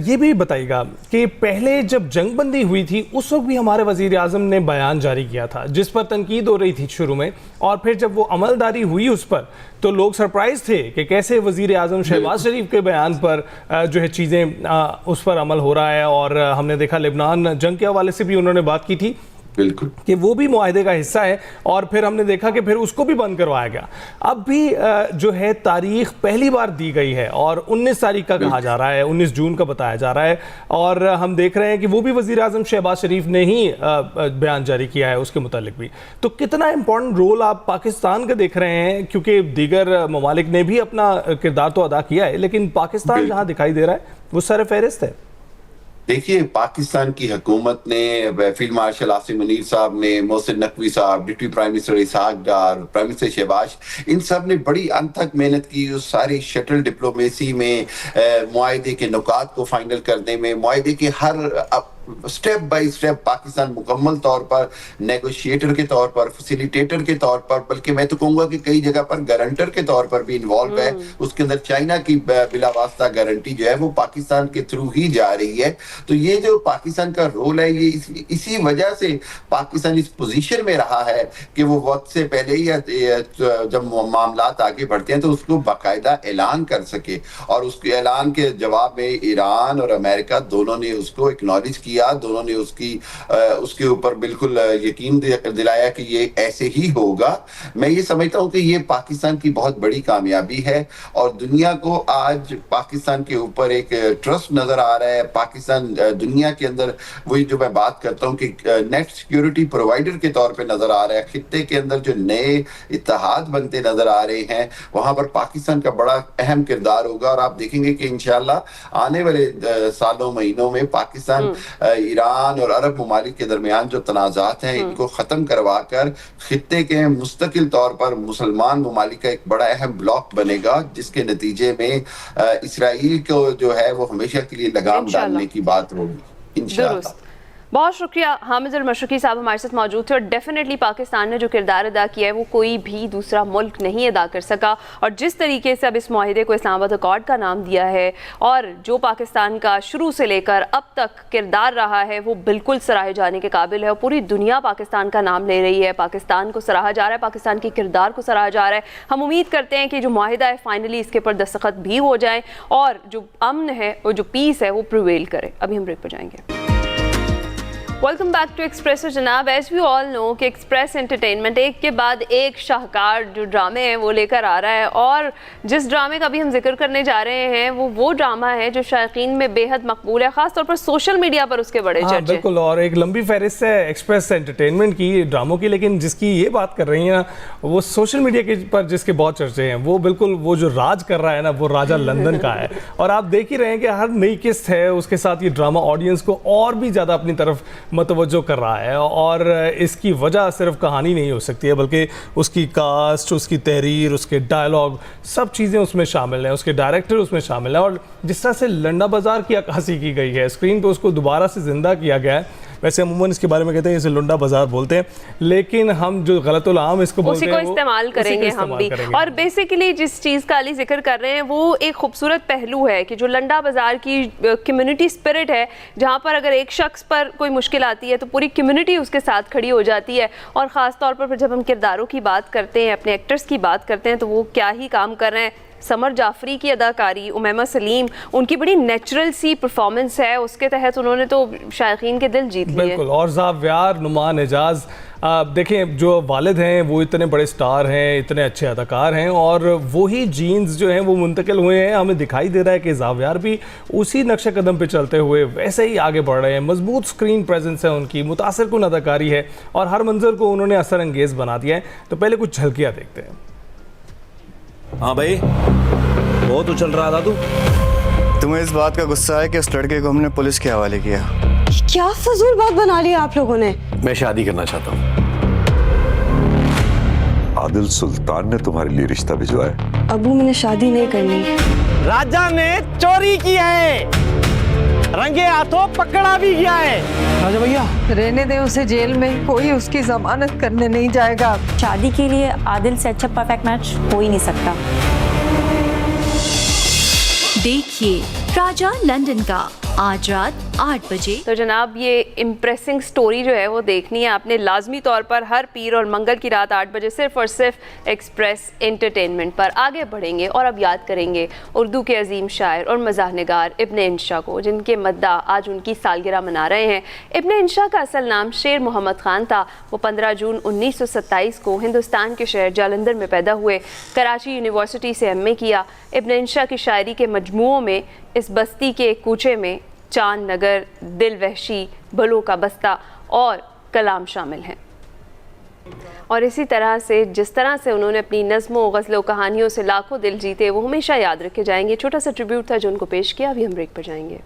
ये भी बताइएगा कि पहले जब जंगबंदी हुई थी उस वक्त भी हमारे वजीर आजम ने बयान जारी किया था जिस पर तनकीद हो रही थी शुरू में, और फिर जब वो अमलदारी हुई उस पर तो लोग सरप्राइज थे कि कैसे वजीर आजम शहबाज शरीफ के बयान पर जो है चीज़ें उस पर अमल हो रहा है। और हमने देखा लेबनान जंग के हवाले से भी उन्होंने बात की थी बिल्कुल कि वो भी मुआहदे का हिस्सा है, और फिर हमने देखा कि फिर उसको भी बंद करवाया गया। अब भी जो है तारीख पहली बार दी गई है और 19 तारीख का कहा जा रहा है, 19 जून का बताया जा रहा है, और हम देख रहे हैं कि वो भी वज़ीर आज़म शहबाज शरीफ ने ही बयान जारी किया है उसके मुतालिक भी। तो कितना इंपॉर्टेंट रोल आप पाकिस्तान का देख रहे हैं, क्योंकि दीगर ममालिक ने भी अपना किरदार तो अदा किया है, लेकिन पाकिस्तान जहाँ दिखाई दे रहा है वो सर फहरिस्त है। देखिए, पाकिस्तान की हुकूमत ने, फील्ड मार्शल आसिम मुनीर साहब ने, मोहसिन नकवी साहब, डिप्टी प्राइम मिनिस्टर इसहाक डार, प्राइम मिनिस्टर शहबाज, इन सब ने बड़ी अनथक मेहनत की उस सारी शटल डिप्लोमेसी में, मुआहदे के नुकात को फाइनल करने में, मुआहदे के हर स्टेप बाय स्टेप पाकिस्तान मुकम्मल तौर पर नेगोशिएटर के तौर पर, फैसिलिटेटर के तौर पर, बल्कि मैं तो कहूंगा कि कई जगह पर गारंटर के तौर पर भी इन्वॉल्व है। उसके अंदर चाइना की बिला वास्ता गारंटी जो है वो पाकिस्तान के थ्रू ही जा रही है। तो ये जो पाकिस्तान का रोल है, ये इसी वजह से पाकिस्तान इस पोजीशन में रहा है कि वो वक्त से पहले ही जब मामलात आगे बढ़ते हैं तो उसको बाकायदा ऐलान कर सके, और उसके ऐलान के जवाब में ईरान और अमेरिका दोनों ने उसको एक्नॉलेज किया, दोनों ने उसके ऊपर बिल्कुल यकीन दिलाया कि ये ऐसे ही होगा। मैं ये समझता हूं कि ये पाकिस्तान की बहुत बड़ी कामयाबी है और दुनिया को आज पाकिस्तान के ऊपर एक ट्रस्ट नजर आ रहा है। पाकिस्तान दुनिया के अंदर, वही जो मैं बात करता हूं कि नेट सिक्योरिटी प्रोवाइडर के तौर पे नजर आ रहा है। खित्ते के अंदर जो नए इत्तेहाद बनते नजर आ रहे हैं वहां पर पाकिस्तान का बड़ा अहम किरदार होगा, और आप देखेंगे कि इंशाल्लाह आने वाले सालों महीनों में पाकिस्तान ईरान और अरब ममालिक के दरमियान जो तनाज़ात हैं इनको ख़त्म करवा कर खित्ते के मुस्तकिल तौर पर मुसलमान ममालिक का एक बड़ा अहम ब्लॉक बनेगा, जिसके नतीजे में इसराइल को जो है वो हमेशा के लिए लगाम डालने की बात होगी इंशाअल्लाह। बहुत शुक्रिया हामिद अल-मशरिकी साहब हमारे साथ मौजूद थे। और डेफिनेटली पाकिस्तान ने जो किरदार अदा किया है वो कोई भी दूसरा मुल्क नहीं अदा कर सका, और जिस तरीके से अब इस माहिदे को इस्लामाबाद अकॉर्ड का नाम दिया है और जो पाकिस्तान का शुरू से लेकर अब तक किरदार रहा है वो बिल्कुल सराहे जाने के काबिल है, और पूरी दुनिया पाकिस्तान का नाम ले रही है, पाकिस्तान को सराहा जा रहा है, पाकिस्तान के किरदार को सराहा जा रहा है। हम उम्मीद करते हैं कि जो माहिदा है फाइनली इसके ऊपर दस्तखत भी हो जाए और जो अमन है और जो पीस है वो प्रिवेल करे। अभी हम ब्रेक पर जाएंगे। वेलकम बैक टू एक्सप्रेस जनाब। एज वी ऑल नो कि एक्सप्रेस एंटरटेनमेंट एक के बाद एक शाहकार जो ड्रामे हैं वो लेकर आ रहा है, और जिस ड्रामे का भी हम जिक्र करने जा रहे हैं वो ड्रामा है जो शायकीन में बेहद मकबूल है, खासतौर पर सोशल मीडिया पर उसके बड़े चर्चे। बिल्कुल, और एक लंबी फहरिस्त है एक्सप्रेस एंटरटेनमेंट की ड्रामों की, लेकिन जिसकी ये बात कर रही हैं वो सोशल मीडिया के पर जिसके बहुत चर्चे हैं वो बिल्कुल वो जो राज कर रहा है ना वो राजा लंदन का है। और आप देख ही रहे हैं कि हर नई किस्त है उसके साथ ये ड्रामा ऑडियंस को और भी ज़्यादा अपनी तरफ मतवज्जो कर रहा है, और इसकी वजह सिर्फ कहानी नहीं हो सकती है बल्कि उसकी कास्ट, उसकी तहरीर, उसके डायलॉग, सब चीज़ें उसमें शामिल हैं, उसके डायरेक्टर उसमें शामिल हैं, और जिस तरह से लंडा बाज़ार की अक्कासी की गई है स्क्रीन पे उसको दोबारा से ज़िंदा किया गया है। वैसे अमूमन इसके बारे में कहते हैं इसे लुंडा बाजार बोलते हैं, लेकिन हम जो गलतुल आम इसको बोलते हैं उसी को इस्तेमाल करेंगे हम भी। और बेसिकली जिस चीज़ का अली जिक्र कर रहे हैं वो एक खूबसूरत पहलू है कि जो लंडा बाजार की कम्युनिटी स्पिरिट है, जहाँ पर अगर एक शख्स पर कोई मुश्किल आती है तो पूरी कम्युनिटी उसके साथ खड़ी हो जाती है। और ख़ास तौर पर जब हम किरदारों की बात करते हैं, अपने एक्टर्स की बात करते हैं, तो वो क्या ही काम कर रहे हैं। समर जाफरी की अदाकारी, उमैमा सलीम, उनकी बड़ी नेचुरल सी परफॉर्मेंस है, उसके तहत उन्होंने तो शायकीन के दिल जीत लिए। बिल्कुल, और ज़ाव्यार, नुमान एजाज, देखें जो वालिद हैं वो इतने बड़े स्टार हैं, इतने अच्छे अदाकार हैं, और वही जीन्स जो हैं वो मुंतकिल हुए हैं। हमें दिखाई दे रहा है कि ज़ाव्यार भी उसी नक्शे कदम पे चलते हुए वैसे ही आगे बढ़ रहे हैं। मजबूत स्क्रीन प्रेजेंस है उनकी, मुतासिर कुन अदाकारी है, और हर मंजर को उन्होंने असर अंगेज़ बना दिया है। तो पहले कुछ झलकियाँ देखते हैं। हाँ भाई, बहुत उछल रहा था तू। तुम्हें इस बात का गुस्सा है कि उस लड़के को हमने पुलिस के हवाले किया? क्या फजूल बात बना ली आप लोगों ने। मैं शादी करना चाहता हूँ। आदिल सुल्तान ने तुम्हारे लिए रिश्ता भिजवाया। अबू, मैंने शादी नहीं करनी। राजा ने चोरी की है, रंगे हाथों पकड़ा भी गया है। राजा भैया, रहने दे उसे जेल में, कोई उसकी जमानत करने नहीं जाएगा। शादी के लिए आदिल से अच्छा परफेक्ट मैच हो ही नहीं सकता। देखिए राजा लंदन का आज रात 8 बजे। तो जनाब, ये इम्प्रेसिंग स्टोरी जो है वो देखनी है आपने लाजमी तौर पर हर पीर और मंगल की रात 8 बजे सिर्फ और सिर्फ एक्सप्रेस एंटरटेनमेंट पर। आगे बढ़ेंगे और अब याद करेंगे उर्दू के अजीम शायर और मज़ाह निगार इब्न इंशा को, जिनके मद्दा आज उनकी सालगिरह मना रहे हैं। इब्न इंशा का असल नाम शेर मोहम्मद खान था। वो 15 जून 1927 को हिंदुस्तान के शहर जालंधर में पैदा हुए। कराची यूनिवर्सिटी से एमए किया। इब्न इंशा की शायरी के मजमुओं में इस बस्ती के एक कूचे में चांद नगर, दिल वहशी, भलों का बस्ता और कलाम शामिल हैं। और इसी तरह से जिस तरह से उन्होंने अपनी नज़्मों, गज़लों, कहानियों से लाखों दिल जीते, वो हमेशा याद रखे जाएंगे। छोटा सा ट्रिब्यूट था जो उनको पेश किया। अभी हम ब्रेक पर जाएंगे।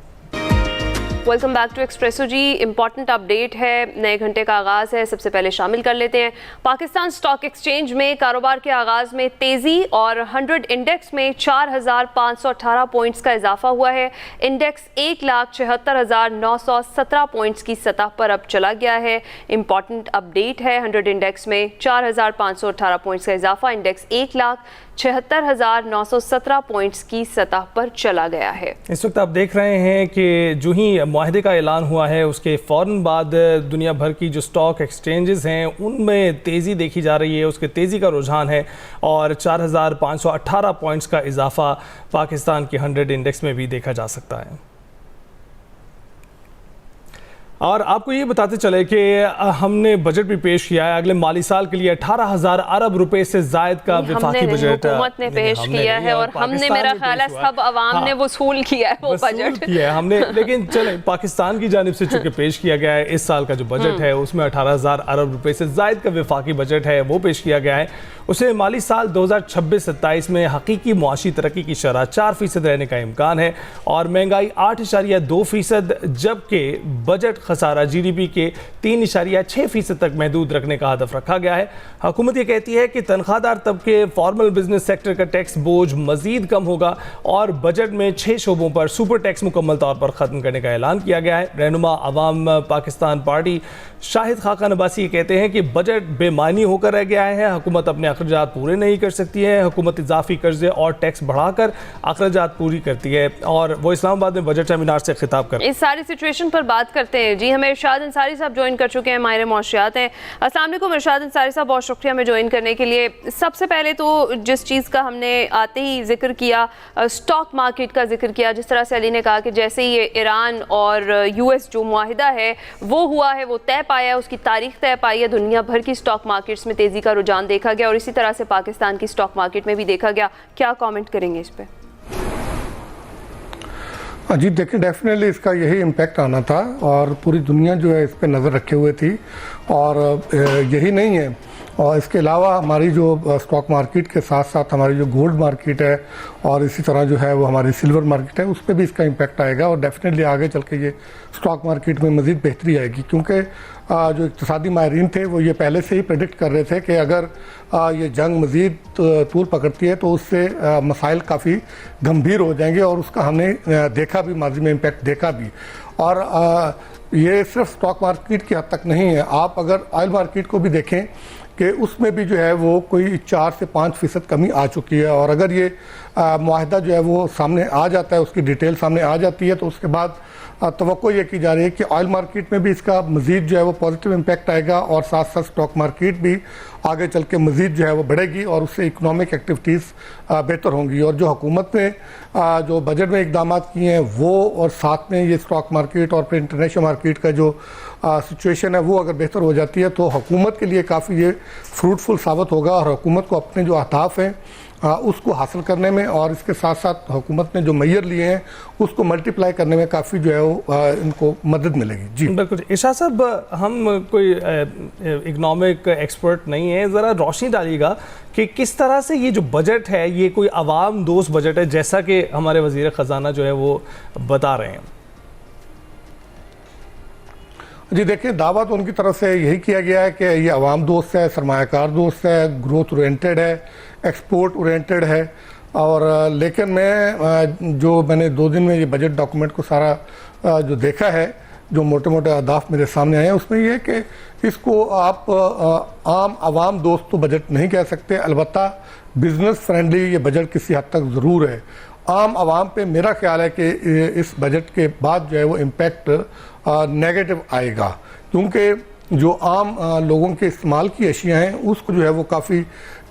Welcome back to Expresso ji. Important update है, नए घंटे का आगाज़ है। सबसे पहले शामिल कर लेते हैं पाकिस्तान स्टॉक एक्सचेंज में कारोबार के आगाज़ में तेज़ी और 100 इंडेक्स में 4,518 पॉइंट्स का इजाफा हुआ है। इंडेक्स 1,76,917 पॉइंट्स की सतह पर अब चला गया है। इंपॉर्टेंट अपडेट है, 100 इंडेक्स में 4,518 पॉइंट्स का इजाफा, इंडेक्स 1,76,917 पॉइंट्स की सतह पर चला गया है। इस वक्त आप देख रहे हैं कि जो ही मुआहदे का ऐलान हुआ है उसके फ़ौरन बाद दुनिया भर की जो स्टॉक एक्सचेंजेस हैं उनमें तेज़ी देखी जा रही है, उसके तेज़ी का रुझान है और 4,518 पॉइंट्स का इजाफा पाकिस्तान के 100 इंडेक्स में भी देखा जा सकता है। और आपको ये बताते चले कि हमने बजट भी पेश किया है अगले माली साल के लिए 18,000 अरब रुपए से जायद का वफाकी बजट हुकूमत ने पेश किया है और हमने, मेरा ख्याल है सब अवाम ने वसूल किया है वो बजट किया है हमने। लेकिन चले, पाकिस्तान की जानिब से चूंकि पेश किया गया है, इस साल का जो बजट है उसमें 18,000 अरब रुपए से जायद का वफाकी बजट है वो पेश किया गया है। उसे माली साल 2026-27 में हकीकी मुआशी तरक्की की शरह 4% रहने का इम्कान है और महंगाई 8.2%, जबकि बजट खसारा GDP के 3.6% तक महदूद रखने का हदफ रखा गया है। हुकूमत ये कहती है कि तनख्वाहदार तबके, फॉर्मल बिजनेस सेक्टर का टैक्स बोझ मजीद कम होगा और बजट में 6 शोबों पर सुपर टैक्स मुकम्मल तौर पर ख़त्म करने का ऐलान किया गया है। रहनुमा अवाम पाकिस्तान पार्टी शाहिद खाकान अब्बासी कहते हैं कि बजट बेमानी होकर रह गया है, हुकूमत अपने अखराजात पूरे नहीं कर सकती है, हुकूमत इजाफी कर्जे और टैक्स बढ़ाकर अखराजात पूरी करती है। और वो इस्लामाबाद में बजट सेमिनार से खिताब कर इस सारी सिचुएशन पर बात करते हैं। जी, हमें इरशाद अंसारी साहब ज्वाइन कर चुके हैं, माहिर मौशियात हैं। अस्सलाम वालेकुम इरशाद अंसारी साहब, बहुत शुक्रिया हमें ज्वाइन करने के लिए। सबसे पहले तो जिस चीज़ का हमने आते ही जिक्र किया, स्टॉक मार्केट का जिक्र किया, जिस तरह से अली ने कहा कि जैसे ये ईरान और US जो मुआहिदा है वो हुआ है, वो तय पाया, उसकी तारीख तय पाई है, दुनिया भर की स्टॉक मार्केट्स में तेज़ी का रुझान देखा गया और इसी तरह से पाकिस्तान की स्टॉक मार्केट में भी देखा गया। क्या कमेंट करेंगे इस पे? जी देखिए, डेफिनेटली इसका यही इम्पैक्ट आना था और पूरी दुनिया जो है इस पे नज़र रखे हुए थी और यही नहीं है, और इसके अलावा हमारी जो स्टॉक मार्केट के साथ साथ हमारी जो गोल्ड मार्केट है और इसी तरह जो है वो हमारी सिल्वर मार्केट है, उस पर भी इसका इम्पैक्ट आएगा और डेफिनेटली आगे चल के ये स्टॉक मार्केट में मज़ीद बेहतरी आएगी, क्योंकि जो इक़्तिसादी माहिरीन थे वो ये पहले से ही प्रेडिक्ट कर रहे थे कि अगर ये जंग मज़ीद तूल पकड़ती है तो उससे मसाइल काफ़ी गंभीर हो जाएंगे और उसका हमने देखा भी, माजी में इम्पैक्ट देखा भी। और ये सिर्फ स्टॉक मार्केट की हद तक नहीं है, आप अगर ऑयल मार्केट को भी देखें कि उसमें भी जो है वो कोई 4 से 5% कमी आ चुकी है और अगर ये मुआहिदा जो है वो सामने आ जाता है, उसकी डिटेल सामने आ जाती है, तो उसके बाद तवक्को ये की जा रही है कि ऑयल मार्केट में भी इसका मज़ीद जो है वो पॉजिटिव इम्पैक्ट आएगा और साथ साथ स्टॉक मार्केट भी आगे चल के मज़ीद जो है वो बढ़ेगी और उससे इकोनॉमिक एक्टिविटीज़ बेहतर होंगी। और जो हुकूमत ने जो बजट में इकदाम किए हैं वो और साथ में ये स्टॉक मार्केट और फिर इंटरनेशनल मार्केट का जो सिचुएशन है वो अगर बेहतर हो जाती है तो हुकूमत के लिए काफ़ी ये फ्रूटफुल साबित होगा और हुकूमत को अपने जो अहदाफ हैं उसको हासिल करने में और इसके साथ साथ हुकूमत ने जो मैयर लिए हैं उसको मल्टीप्लाई करने में काफ़ी जो है वो इनको मदद मिलेगी। जी बिल्कुल। इरशाद साहब, हम कोई इकोनॉमिक एक्सपर्ट नहीं है, ज़रा रोशनी डालिएगा कि किस तरह से ये जो बजट है ये कोई आवाम दोस्त बजट है, जैसा कि हमारे वज़ीर ख़जाना जो है वो बता रहे हैं। जी देखिए, दावा तो उनकी तरफ से यही किया गया है कि ये आवाम दोस्त है, सरमायाकार दोस्त है, ग्रोथ ओरिएंटेड है, एक्सपोर्ट ओरिएंटेड है। और लेकिन मैंने 2 दिन में ये बजट डॉक्यूमेंट को सारा जो देखा है, जो मोटे मोटे अहदाफ मेरे सामने आए हैं, उसमें ये है कि इसको आप आम आवाम दोस्त तो बजट नहीं कह सकते, अलबत्ता बिजनेस फ्रेंडली ये बजट किसी हद तक ज़रूर है। आम आवाम पे मेरा ख्याल है कि इस बजट के बाद जो है वो इम्पैक्ट नेगेटिव आएगा, क्योंकि जो आम लोगों के इस्तेमाल की अशिया हैं उसको जो है वो काफ़ी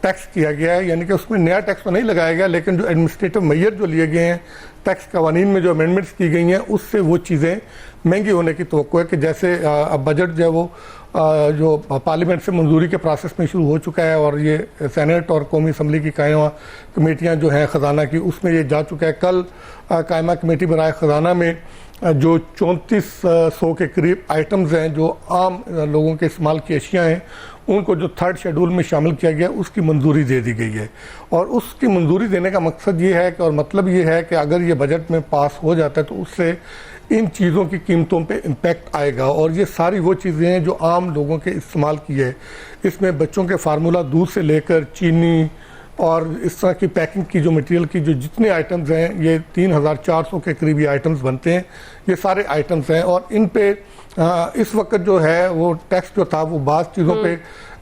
टैक्स किया गया है, यानी कि उसमें नया टैक्स तो नहीं लगाया गया, लेकिन जो एडमिनिस्ट्रेटिव मेजर जो लिए गए हैं, टैक्स कवानीन में जो अमेंडमेंट्स की गई हैं, उससे वो चीज़ें महंगी होने की तवक्को है कि जैसे अब बजट जो है वो जो पार्लियामेंट से मंजूरी के प्रोसेस में शुरू हो चुका है और ये सेनेट और कौमी असम्बली की कायमा कमेटियाँ जो हैं ख़जाना की, उसमें ये जा चुका है। कल कायमा कमेटी बराए ख़जाना में जो 3400 के करीब आइटम्स हैं जो आम लोगों के इस्तेमाल की अशियाँ हैं, उनको जो 3rd शेड्यूल में शामिल किया गया उसकी मंजूरी दे दी गई है। और उसकी मंजूरी देने का मकसद ये है कि, और मतलब ये है कि अगर ये बजट में पास हो जाता है तो उससे इन चीज़ों की कीमतों पे इम्पैक्ट आएगा। और ये सारी वो चीज़ें हैं जो आम लोगों के इस्तेमाल की है। इसमें बच्चों के फार्मूला दूध से लेकर चीनी और इस तरह की पैकिंग की जो मटेरियल की जो जितने आइटम्स हैं, ये 3400 के करीब ये आइटम्स बनते हैं, ये सारे आइटम्स हैं। और इन पे इस वक्त जो है वो टैक्स जो था वो बाज़ चीज़ों पे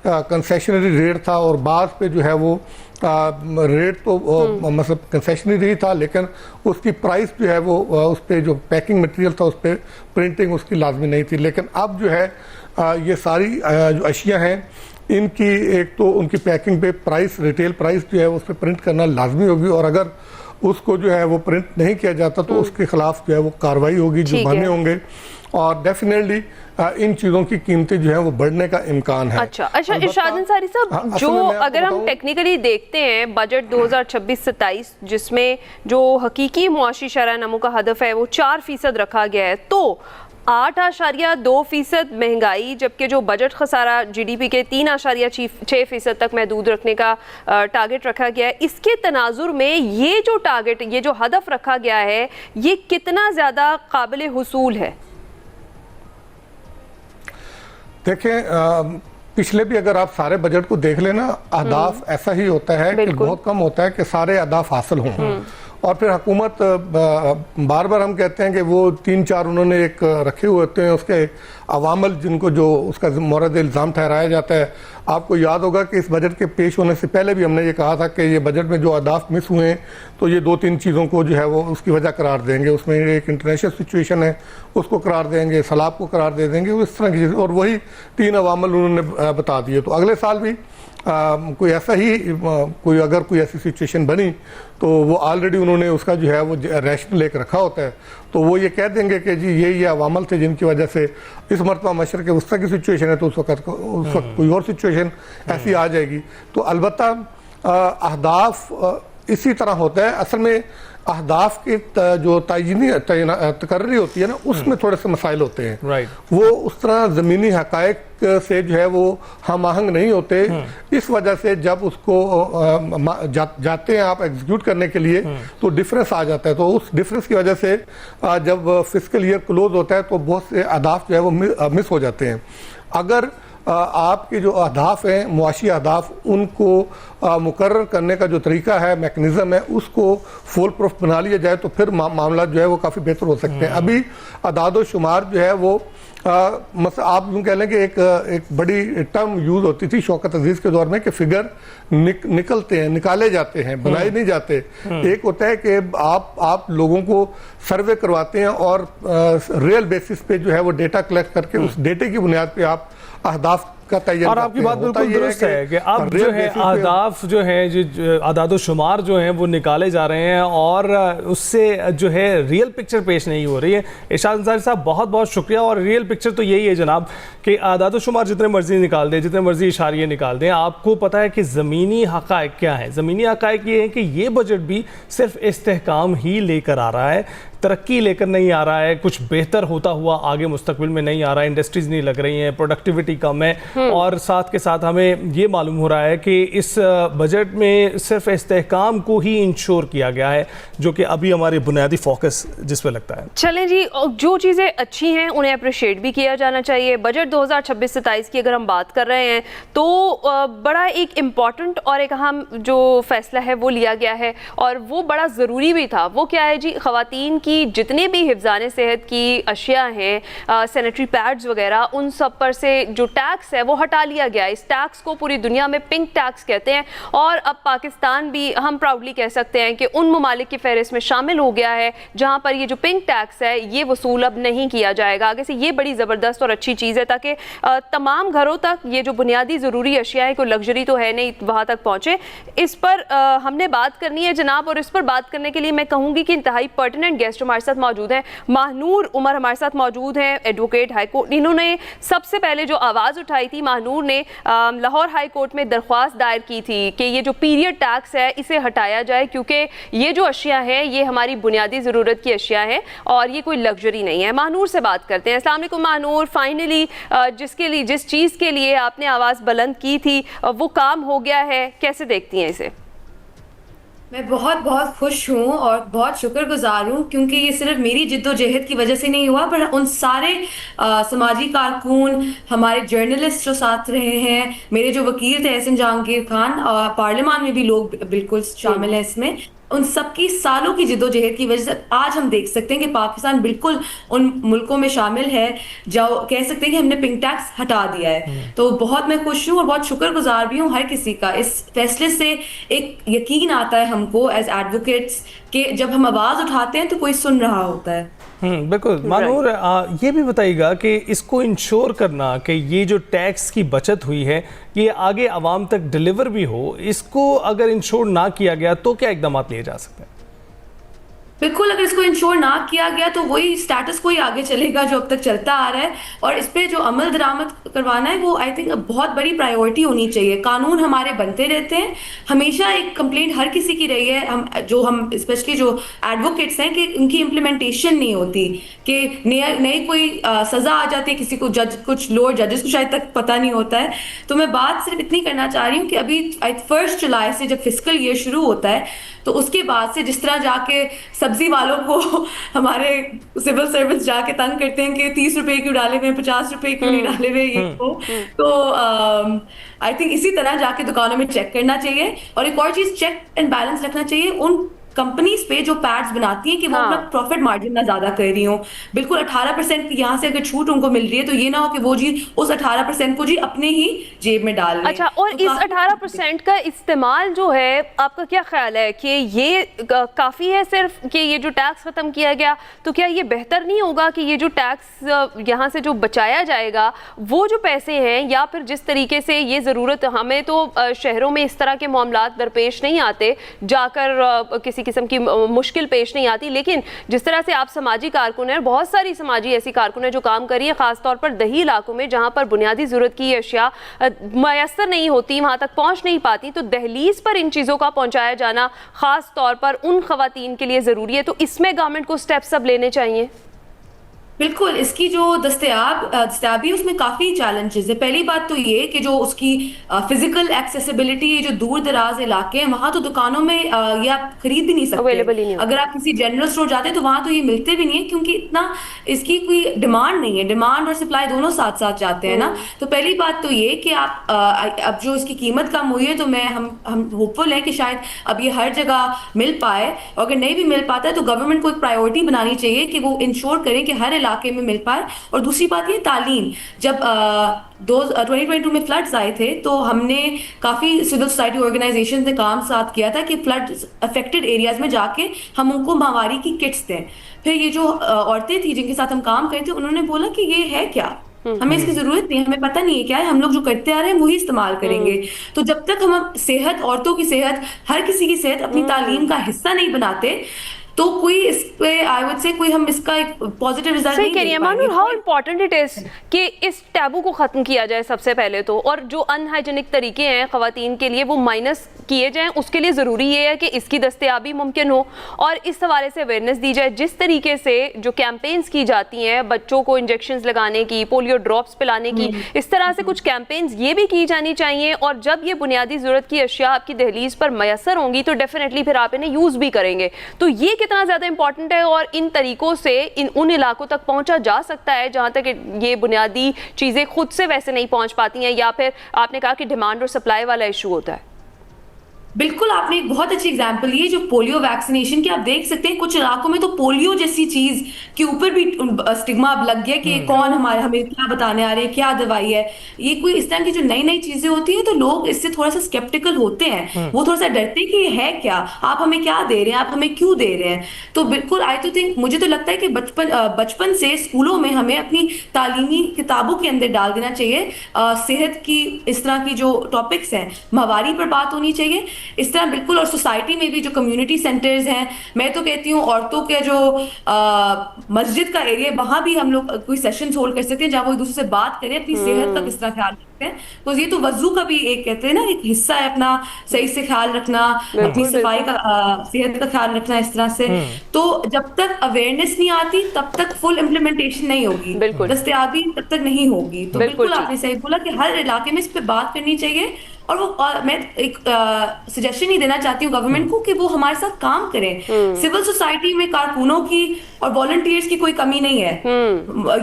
कंसेशनरी रेट था और बाज़ पे जो है वो रेट तो मतलब कंसेशनरी था, लेकिन उसकी प्राइस जो है वो उस पर जो पैकिंग मटेरियल था उस पर प्रिंटिंग उसकी लाजमी नहीं थी। लेकिन अब जो है ये सारी जो अशिया हैं इनकी एक तो उनकी पैकिंग पे प्राइस, रिटेल प्राइस जो है उस पर प्रिंट करना लाजमी होगी, और अगर उसको जो है वो प्रिंट नहीं किया जाता तो उसके खिलाफ जो है वो कार्रवाई होगी, जुर्माने होंगे और डेफिनेटली इन चीज़ों की कीमतें जो है वो बढ़ने का इम्कान है। अच्छा इरशाद अंसारी साहब, जो अगर हम टेक्निकली देखते हैं बजट 2026-27 जिसमें जो हकीकी मुआशी शरह नमो का हदफ है वो 4% रखा गया है, तो 8.2% महंगाई, जबकि जो बजट खसारा जीडीपी के 3.6% तक महदूद रखने का टारगेट रखा गया है, इसके तनाजुर में ये जो टारगेट, ये जो हदफ रखा गया है, ये कितना ज़्यादा काबिल हुसूल है? देखें, पिछले भी अगर आप सारे बजट को देख लेना, अहदाफ ऐसा ही होता है कि बहुत कम होता है कि सारे अहदाफ हासिल हों। और फिर हुकूमत बार बार हम कहते हैं कि वो 3-4 उन्होंने एक रखे हुए होते हैं उसके अवामल, जिनको जो उसका मोरद इल्ज़ाम ठहराया जाता है। आपको याद होगा कि इस बजट के पेश होने से पहले भी हमने ये कहा था कि ये बजट में जो अहदाफ मिस हुए हैं तो ये 2-3 चीज़ों को जो है वो उसकी वजह करार देंगे। उसमें एक इंटरनेशनल सिचुएशन है उसको करार देंगे, सैलाब को करार दे देंगे, इस तरह की चीज़, और वही 3 अवामल उन्होंने बता दिए। तो अगले साल भी कोई ऐसा ही अगर कोई ऐसी सिचुएशन बनी तो वो ऑलरेडी उन्होंने उसका जो है वो रैशनल एक रखा होता है, तो वो ये कह देंगे कि जी ये अवामल थे जिनकी वजह से इस मरतबा मशरक़ वस्ता की सिचुएशन है, तो उस वक्त कोई और सिचुएशन ऐसी आ जाएगी। तो अलबत्ता अहदाफ इसी तरह होता है। असल में अहदाफ की जो तकर्री होती है ना, उसमें थोड़े से मसाइल होते हैं, वो उस तरह ज़मीनी हक़ाइक़ से जो है वो हम आहंग नहीं होते। इस वजह से जब उसको जाते हैं आप एग्जीक्यूट करने के लिए तो डिफरेंस आ जाता है। तो उस डिफरेंस की वजह से जब फिस्कल ईयर क्लोज होता है तो बहुत से अहदाफ जो है वो मिस हो जाते हैं। अगर आपके जो अहदाफ हैं, मुआशी अहदाफ, उनको मुकर्रर करने का जो तरीका है, मैकेनिज़्म है, उसको फुल प्रूफ बना लिया जाए तो फिर मामला जो है वो काफ़ी बेहतर हो सकते हैं। अभी अदाद शुमार जो है वो मतलब आप यूँ कह लें कि एक बड़ी टर्म यूज़ होती थी शौकत अजीज़ के दौर में कि फिगर निकाले जाते हैं, बनाए नहीं जाते। एक होता है कि आप लोगों को सर्वे करवाते हैं और रियल बेसिस पे जो है वो डेटा कलेक्ट करके उस डेटे की बुनियाद पे आप अहदाफ का तयन और आपकी करते बात हैं। होता बिल्कुल ये दुरुस्त है कि अब रेयर जो है बेसिस पे अहदाफ जो है जो आदादो शुमार जो हैं वो निकाले जा रहे हैं और उससे जो है रियल पिक्चर पेश नहीं हो रही है। इरशाद अंसारी साहब बहुत बहुत शुक्रिया। और रियल पिक्चर तो यही है जनाब कि आदादो शुमार जितने मर्जी निकाल दें, जितने मर्जी इशारे निकाल दें, आपको पता है कि ज़मीनी हक़ाइक़ क्या है। ज़मीनी हक़ाइक़ ये है कि ये बजट भी सिर्फ इस्तेहकाम ही लेकर आ रहा है, तरक्की लेकर नहीं आ रहा है, कुछ बेहतर होता हुआ आगे मुस्तकबिल में नहीं आ रहा है। इंडस्ट्रीज़ नहीं लग रही हैं, प्रोडक्टिविटी कम है और साथ के साथ हमें ये मालूम हो रहा है कि इस बजट में सिर्फ इस्तेहकाम को ही इंश्योर किया गया है, जो कि अभी हमारी बुनियादी फोकस जिस पे लगता है। चलें जी, जो चीज़ें अच्छी हैं उन्हें अप्रिशिएट भी किया जाना चाहिए। बजट 2026-27 की अगर हम बात कर रहे हैं तो बड़ा एक इम्पॉर्टेंट और एक अहम जो फैसला है वो लिया गया है और वो बड़ा ज़रूरी भी था। वो क्या है जी, ख़वातीन की जितने भी हिफ्ज़ाने सेहत की अशिया हैं, सैनिटरी पैड्स वगैरह, उन सब पर से जो टैक्स है वो हटा लिया गया। इस टैक्स को पूरी दुनिया में पिंक टैक्स कहते हैं और अब पाकिस्तान भी हम प्राउडली कह सकते हैं कि उन ममालिक की फहरिस्त में शामिल हो गया है जहाँ पर ये जो पिंक टैक्स है ये वसूल अब नहीं किया जाएगा आगे से। ये बड़ी ज़बरदस्त और अच्छी चीज़ है ताकि तमाम घरों तक ये जो बुनियादी ज़रूरी अशिया है, कोई लग्जरी तो है नहीं, वहाँ तक पहुँचे। इस पर हमने बात करनी है जनाब, और इस पर बात करने के लिए मैं कहूँगी कि इंतहाई पर्टिनेंट गेस्ट हमारे साथ मौजूद हैं। महानूर उमर हमारे साथ मौजूद हैं, एडवोकेट हाई कोर्ट। इन्होंने सबसे पहले जो आवाज़ उठाई थी, महानूर ने लाहौर हाई कोर्ट में दरख्वास्त दायर की थी कि ये जो पीरियड टैक्स है इसे हटाया जाए क्योंकि ये जो अशिया है ये हमारी बुनियादी ज़रूरत की अशिया है और ये कोई लग्जरी नहीं है। महानूर से बात करते हैं। अस्सलाम वालेकुम महानूर, फाइनली जिस चीज़ के लिए आपने आवाज़ बुलंद की थी वो काम हो गया है, कैसे देखती हैं इसे? मैं बहुत बहुत खुश हूँ और बहुत शुक्रगुजार हूँ क्योंकि ये सिर्फ मेरी जिद्दोजहद की वजह से नहीं हुआ, पर उन सारे समाजी कारकुन, हमारे जर्नलिस्ट जो साथ रहे हैं, मेरे जो वकील थे एहसन जहांगीर खान, पार्लियामान में भी लोग बिल्कुल शामिल हैं इसमें, उन सबकी सालों की जिद्दोजहद की वजह से आज हम देख सकते हैं कि पाकिस्तान बिल्कुल उन मुल्कों में शामिल है जो कह सकते हैं कि हमने पिंक टैक्स हटा दिया है। तो बहुत मैं खुश हूँ और बहुत शुक्रगुजार भी हूँ हर किसी का। इस फैसले से एक यकीन आता है हमको एज एडवोकेट्स कि जब हम आवाज़ उठाते हैं तो कोई सुन रहा होता है। बिल्कुल। मानूर, ये भी बताइएगा कि इसको इंश्योर करना कि ये जो टैक्स की बचत हुई है ये आगे आवाम तक डिलीवर भी हो, इसको अगर इंश्योर ना किया गया तो क्या इक़दाम लिए जा सकते हैं? बिल्कुल, अगर इसको इंश्योर ना किया गया तो वही स्टेटस को ही आगे चलेगा जो अब तक चलता आ रहा है और इस पे जो अमल दरामद करवाना है वो आई थिंक बहुत बड़ी प्रायोरिटी होनी चाहिए। कानून हमारे बनते रहते हैं, हमेशा एक कंप्लेंट हर किसी की रही है, हम स्पेशली जो एडवोकेट्स हैं कि उनकी इम्प्लीमेंटेशन नहीं होती, कि नई कोई सज़ा आ जाती है किसी को, कुछ लोअर जजेस को शायद तक पता नहीं होता है। तो मैं बात सिर्फ इतनी करना चाह रही हूँ कि अभी 1 जुलाई से जब फिस्कल ईयर शुरू होता है तो उसके बाद से जिस तरह जाके सब्जी वालों को हमारे सिविल सर्विस जाके तंग करते हैं कि 30 रुपए क्यों डाले हुए, 50 रुपए क्यों नहीं डाले हुए, ये तो आई थिंक इसी तरह जाके दुकानों में चेक करना चाहिए। और एक और चीज, चेक एंड बैलेंस रखना चाहिए उन कंपनीज पे जो पैड्स बनाती हैं कि वो अपना प्रॉफिट मार्जिन ना ज्यादा कर रही हो। बिल्कुल 18% यहाँ से अगर छूट उनको मिल रही है तो ये ना हो कि वो जी उस 18% को जी अपने ही जेब में डाल लें। अच्छा, और तो इस 18% का इस्तेमाल जो है आपका क्या ख्याल है कि ये काफ़ी है सिर्फ कि ये जो टैक्स ख़त्म किया गया, तो क्या ये बेहतर नहीं होगा कि ये जो टैक्स यहाँ से जो बचाया जाएगा वो जो पैसे हैं, या फिर जिस तरीके से ये ज़रूरत, हमें तो शहरों में इस तरह के मामलात दरपेश नहीं आते, जाकर किसी किस्म की मुश्किल पेश नहीं आती, लेकिन जिस तरह से आप समाजी कारकुन हैं, बहुत सारी समाजी ऐसी कारकुन है जो काम कर रही है खासतौर पर दही इलाकों में जहां पर बुनियादी ज़रूरत की अशिया मयसर नहीं होती, वहां तक पहुंच नहीं पाती, तो दहलीज पर इन चीज़ों का पहुंचाया जाना खास तौर पर उन खवातीन के लिए ज़रूरी है। तो इसमें गवर्नमेंट को स्टेप्स अब लेने चाहिए। बिल्कुल, इसकी जो दस्तयाबी उसमें काफ़ी चैलेंजेस है। पहली बात तो ये कि जो उसकी फिजिकल एक्सेसिबिलिटी, जो दूर दराज इलाके हैं वहाँ तो दुकानों में ये आप खरीद भी नहीं सकते। अगर आप किसी जनरल स्टोर जाते हैं तो वहाँ तो ये मिलते भी नहीं है क्योंकि इतना इसकी कोई डिमांड नहीं है। डिमांड और सप्लाई दोनों साथ साथ जाते हैं ना। तो पहली बात तो ये कि आप अब जो इसकी कीमत कम हुई है तो हम होपफुल है कि शायद अब ये हर जगह मिल पाए, और अगर नहीं भी मिल पाता है तो गवर्नमेंट को एक प्रायोरिटी बनानी चाहिए कि वो इंश्योर करें कि हर इलाके में मिल पाए। और दूसरी बात ये तालीम, जब 2022 में फ्लड्स आए थे तो हमने काफ़ी सिविल सोसाइटी ऑर्गेनाइजेशन ने काम साथ किया था कि फ्लड अफेक्टेड एरियाज में जाके हम उनको माहवारी की किट्स दें। फिर ये जो औरतें थी जिनके साथ हम काम करते थे उन्होंने बोला कि ये है क्या, हमें इसकी जरूरत नहीं है, हमें पता नहीं है क्या है, हम लोग जो करते आ रहे हैं वही इस्तेमाल करेंगे। तो जब तक हम सेहत, औरतों की सेहत, हर किसी की सेहत अपनी तालीम का हिस्सा नहीं बनाते, तो कोई इस पे आई वुड से कोई हम इसका एक पॉजिटिव रिजल्ट नहीं देख पाएंगे। Manur, how important it is कि इस टैबू को खत्म किया जाए सबसे पहले तो, और जो अनहाइजेनिक तरीके हैं खवातीन के लिए वो माइनस किए जाएं। उसके लिए ज़रूरी ये है कि इसकी दस्तयाबी मुमकिन हो और इस हवाले से अवेयरनेस दी जाए। जिस तरीके से जो कैंपेन्स की जाती हैं बच्चों को इंजेक्शंस लगाने की, पोलियो ड्रॉप्स पिलाने की, इस तरह से कुछ कैंपेन्स ये भी की जानी चाहिए। और जब ये बुनियादी ज़रूरत की अशिया आपकी दहलीज पर मैसर होंगी तो डेफिनेटली फिर आप इन्हें यूज़ भी करेंगे। तो ये कितना ज़्यादा इंपॉर्टेंट है और इन तरीकों से उन इलाकों तक पहुंचा जा सकता है जहां तक ये बुनियादी चीज़ें खुद से वैसे नहीं पहुंच पाती हैं, या फिर आपने कहा कि डिमांड और सप्लाई वाला इशू होता है। बिल्कुल, आपने एक बहुत अच्छी एग्जांपल ली है जो पोलियो वैक्सीनेशन की। आप देख सकते हैं कुछ इलाकों में तो पोलियो जैसी चीज के ऊपर भी स्टिग्मा अब लग गया कि कौन हमें क्या बताने आ रहे हैं, क्या दवाई है। ये कोई इस तरह की जो नई नई चीजें होती है तो लोग इससे थोड़ा सा स्केप्टिकल होते हैं, वो थोड़ा सा डरते हैं कि ये है क्या, आप हमें क्या दे रहे हैं, आप हमें क्यों दे रहे हैं। तो बिल्कुल आई तो थिंक, मुझे तो लगता है कि बचपन से स्कूलों में हमें अपनी तालीमी किताबों के अंदर डाल देना चाहिए सेहत की इस तरह की जो टॉपिक्स हैं, माहवारी पर बात होनी चाहिए इस तरह। बिल्कुल, और सोसाइटी में भी जो कम्युनिटी सेंटर्स हैं, मैं तो कहती हूँ औरतों के जो मस्जिद का एरिया, वहां भी हम लोग कोई सेशंस होल्ड कर सकते हैं जहाँ वो एक दूसरे से बात करें अपनी सेहत का किस तरह ख्याल रखते हैं। तो ये तो वजू का भी एक कहते हैं ना एक हिस्सा है, अपना सही से ख्याल रखना, अपनी सफाई का, सेहत का ख्याल रखना इस तरह से। तो जब तक अवेयरनेस नहीं आती तब तक फुल इम्प्लीमेंटेशन नहीं होगी, दस्तयाबी तब तक नहीं होगी। तो बिल्कुल आपने सही बोला कि हर इलाके में इस पर बात करनी चाहिए। और वो मैं एक सजेशन ही देना चाहती हूँ गवर्नमेंट को कि वो हमारे साथ काम करें। सिविल सोसाइटी में कारकुनों की और वॉलंटियर्स की कोई कमी नहीं है,